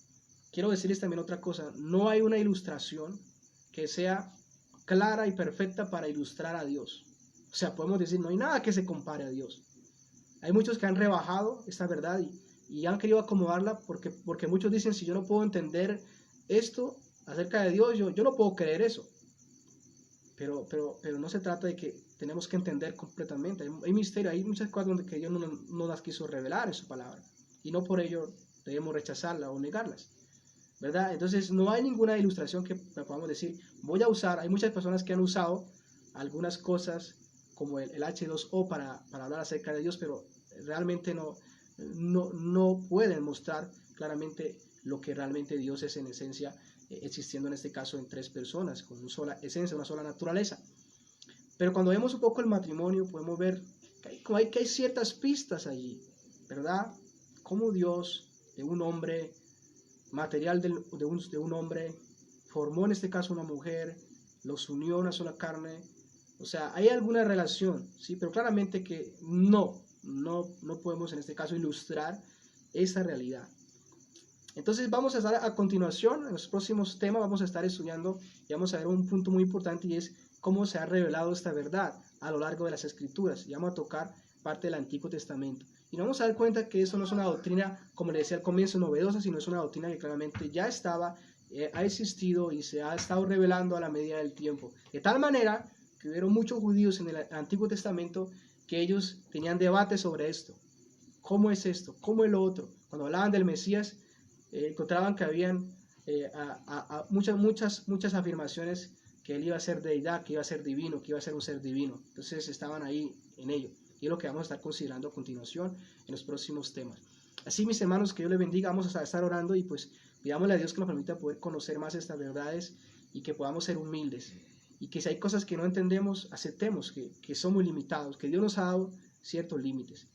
Quiero decirles también otra cosa, no hay una ilustración que sea clara y perfecta para ilustrar a Dios. O sea, podemos decir, no hay nada que se compare a Dios. Hay muchos que han rebajado esta verdad y han querido acomodarla porque muchos dicen, si yo no puedo entender esto acerca de Dios, yo no puedo creer eso. Pero no se trata de que tenemos que entender completamente. Hay misterio, hay muchas cosas donde que Dios no las quiso revelar en su palabra. Y no por ello debemos rechazarla o negarlas, ¿verdad? Entonces no hay ninguna ilustración que podamos decir, voy a usar. Hay muchas personas que han usado algunas cosas como el H2O para hablar acerca de Dios, pero realmente no pueden mostrar claramente lo que realmente Dios es en esencia, existiendo en este caso en tres personas, con una sola esencia, una sola naturaleza. Pero cuando vemos un poco el matrimonio, podemos ver que hay ciertas pistas allí, ¿verdad? Cómo Dios, de un hombre, material de un hombre, formó en este caso una mujer, los unió a una sola carne. O sea, hay alguna relación, ¿sí? Pero claramente que no podemos en este caso ilustrar esa realidad. Entonces vamos a estar a continuación, en los próximos temas vamos a estar estudiando y vamos a ver un punto muy importante, y es cómo se ha revelado esta verdad a lo largo de las Escrituras. Y vamos a tocar parte del Antiguo Testamento. Y nos vamos a dar cuenta que eso no es una doctrina, como le decía al comienzo, novedosa, sino es una doctrina que claramente ya estaba, ha existido y se ha estado revelando a la medida del tiempo. De tal manera que hubieron muchos judíos en el Antiguo Testamento que ellos tenían debate sobre esto. ¿Cómo es esto? ¿Cómo es lo otro? Cuando hablaban del Mesías, encontraban que habían muchas afirmaciones que él iba a ser deidad, que iba a ser divino, que iba a ser un ser divino. Entonces estaban ahí en ello. Y es lo que vamos a estar considerando a continuación en los próximos temas. Así, mis hermanos, que Dios les bendiga. Vamos a estar orando y pues pidámosle a Dios que nos permita poder conocer más estas verdades y que podamos ser humildes. Y que si hay cosas que no entendemos, aceptemos que somos limitados, que Dios nos ha dado ciertos límites,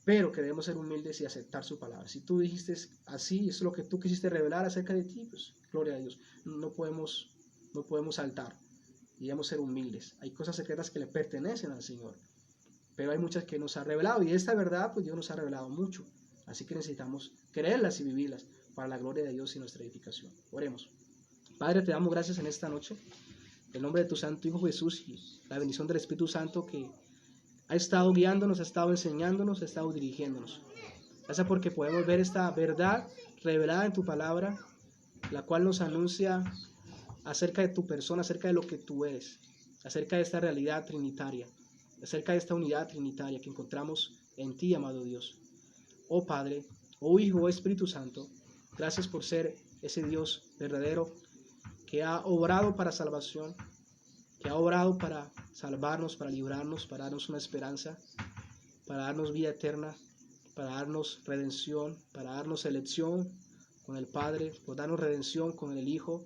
pero que debemos ser humildes y aceptar su palabra. Si tú dijiste así, es lo que tú quisiste revelar acerca de ti, pues gloria a Dios. No podemos saltar, debemos ser humildes. Hay cosas secretas que le pertenecen al Señor, pero hay muchas que nos ha revelado, y esta verdad pues Dios nos ha revelado mucho. Así que necesitamos creerlas y vivirlas para la gloria de Dios y nuestra edificación. Oremos. Padre, te damos gracias en esta noche, en el nombre de tu Santo Hijo Jesús, y la bendición del Espíritu Santo que ha estado guiándonos, ha estado enseñándonos, ha estado dirigiéndonos. Gracias porque podemos ver esta verdad revelada en tu palabra, la cual nos anuncia acerca de tu persona, acerca de lo que tú eres, acerca de esta realidad trinitaria. acerca de esta unidad trinitaria que encontramos en ti, amado Dios. Oh Padre, oh Hijo, oh Espíritu Santo, gracias por ser ese Dios verdadero que ha obrado para salvación, que ha obrado para salvarnos, para librarnos, para darnos una esperanza, para darnos vida eterna, para darnos redención, para darnos elección con el Padre, por darnos redención con el Hijo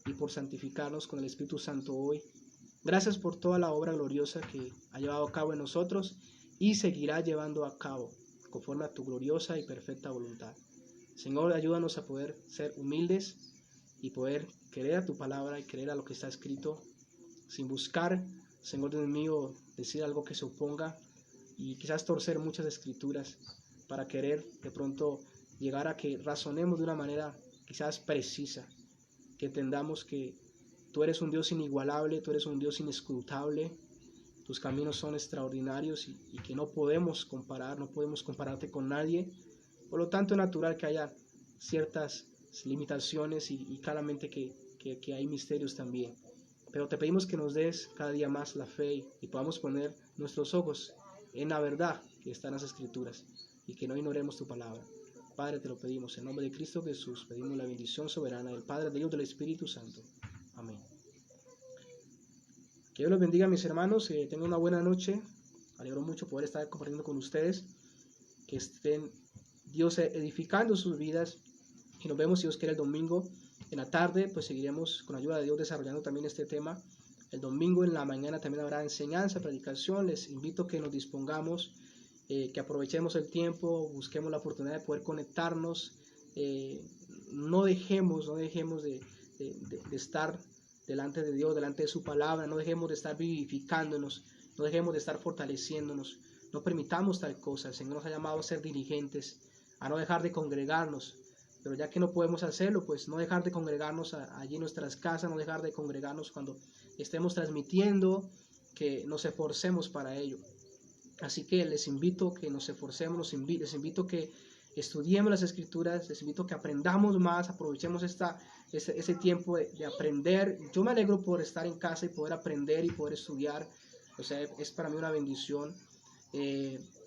y por santificarnos con el Espíritu Santo hoy. Gracias por toda la obra gloriosa que ha llevado a cabo en nosotros y seguirá llevando a cabo conforme a tu gloriosa y perfecta voluntad. Señor, ayúdanos a poder ser humildes y poder creer a tu palabra y creer a lo que está escrito, sin buscar, Señor Dios mío, decir algo que se oponga y quizás torcer muchas escrituras para querer de pronto llegar a que razonemos de una manera quizás precisa, que entendamos que tú eres un Dios inigualable, tú eres un Dios inescrutable, tus caminos son extraordinarios y que no podemos comparar, no podemos compararte con nadie. Por lo tanto, es natural que haya ciertas limitaciones y claramente que hay misterios también. Pero te pedimos que nos des cada día más la fe y podamos poner nuestros ojos en la verdad que está en las Escrituras y que no ignoremos tu palabra. Padre, te lo pedimos en nombre de Cristo Jesús, pedimos la bendición soberana del Padre, del Hijo y del Espíritu Santo. Amén. Que Dios los bendiga, mis hermanos, que tengan una buena noche. Me alegro mucho poder estar compartiendo con ustedes, que estén Dios edificando sus vidas y nos vemos, si Dios quiere, el domingo en la tarde. Pues seguiremos con la ayuda de Dios desarrollando también este tema. El domingo en la mañana también habrá enseñanza, predicación. Les invito a que nos dispongamos, que aprovechemos el tiempo, busquemos la oportunidad de poder conectarnos. No dejemos de estar delante de Dios, delante de su palabra. No dejemos de estar vivificándonos, no dejemos de estar fortaleciéndonos. No permitamos tal cosa. El Señor nos ha llamado a ser diligentes, a no dejar de congregarnos. Pero ya que no podemos hacerlo, pues no dejar de congregarnos allí en nuestras casas, no dejar de congregarnos cuando estemos transmitiendo, que nos esforcemos para ello. Así que les invito a que nos esforcemos, les invito a que estudiemos las Escrituras, les invito a que aprendamos más, aprovechemos ese tiempo de aprender. Yo me alegro por estar en casa y poder aprender y poder estudiar. O sea, es para mí una bendición.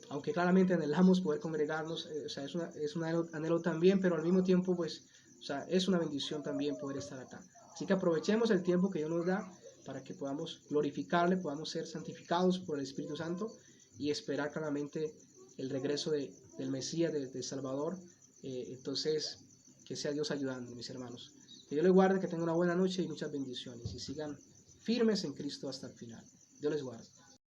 Aunque claramente anhelamos poder congregarnos, o sea, es un anhelo también, pero al mismo tiempo, pues, o sea, es una bendición también poder estar acá. Así que aprovechemos el tiempo que Dios nos da para que podamos glorificarle, podamos ser santificados por el Espíritu Santo y esperar claramente el regreso del Mesías, del Salvador. Entonces, que sea Dios ayudando, mis hermanos. Que Dios les guarde, que tengan una buena noche y muchas bendiciones y sigan firmes en Cristo hasta el final. Dios les guarde.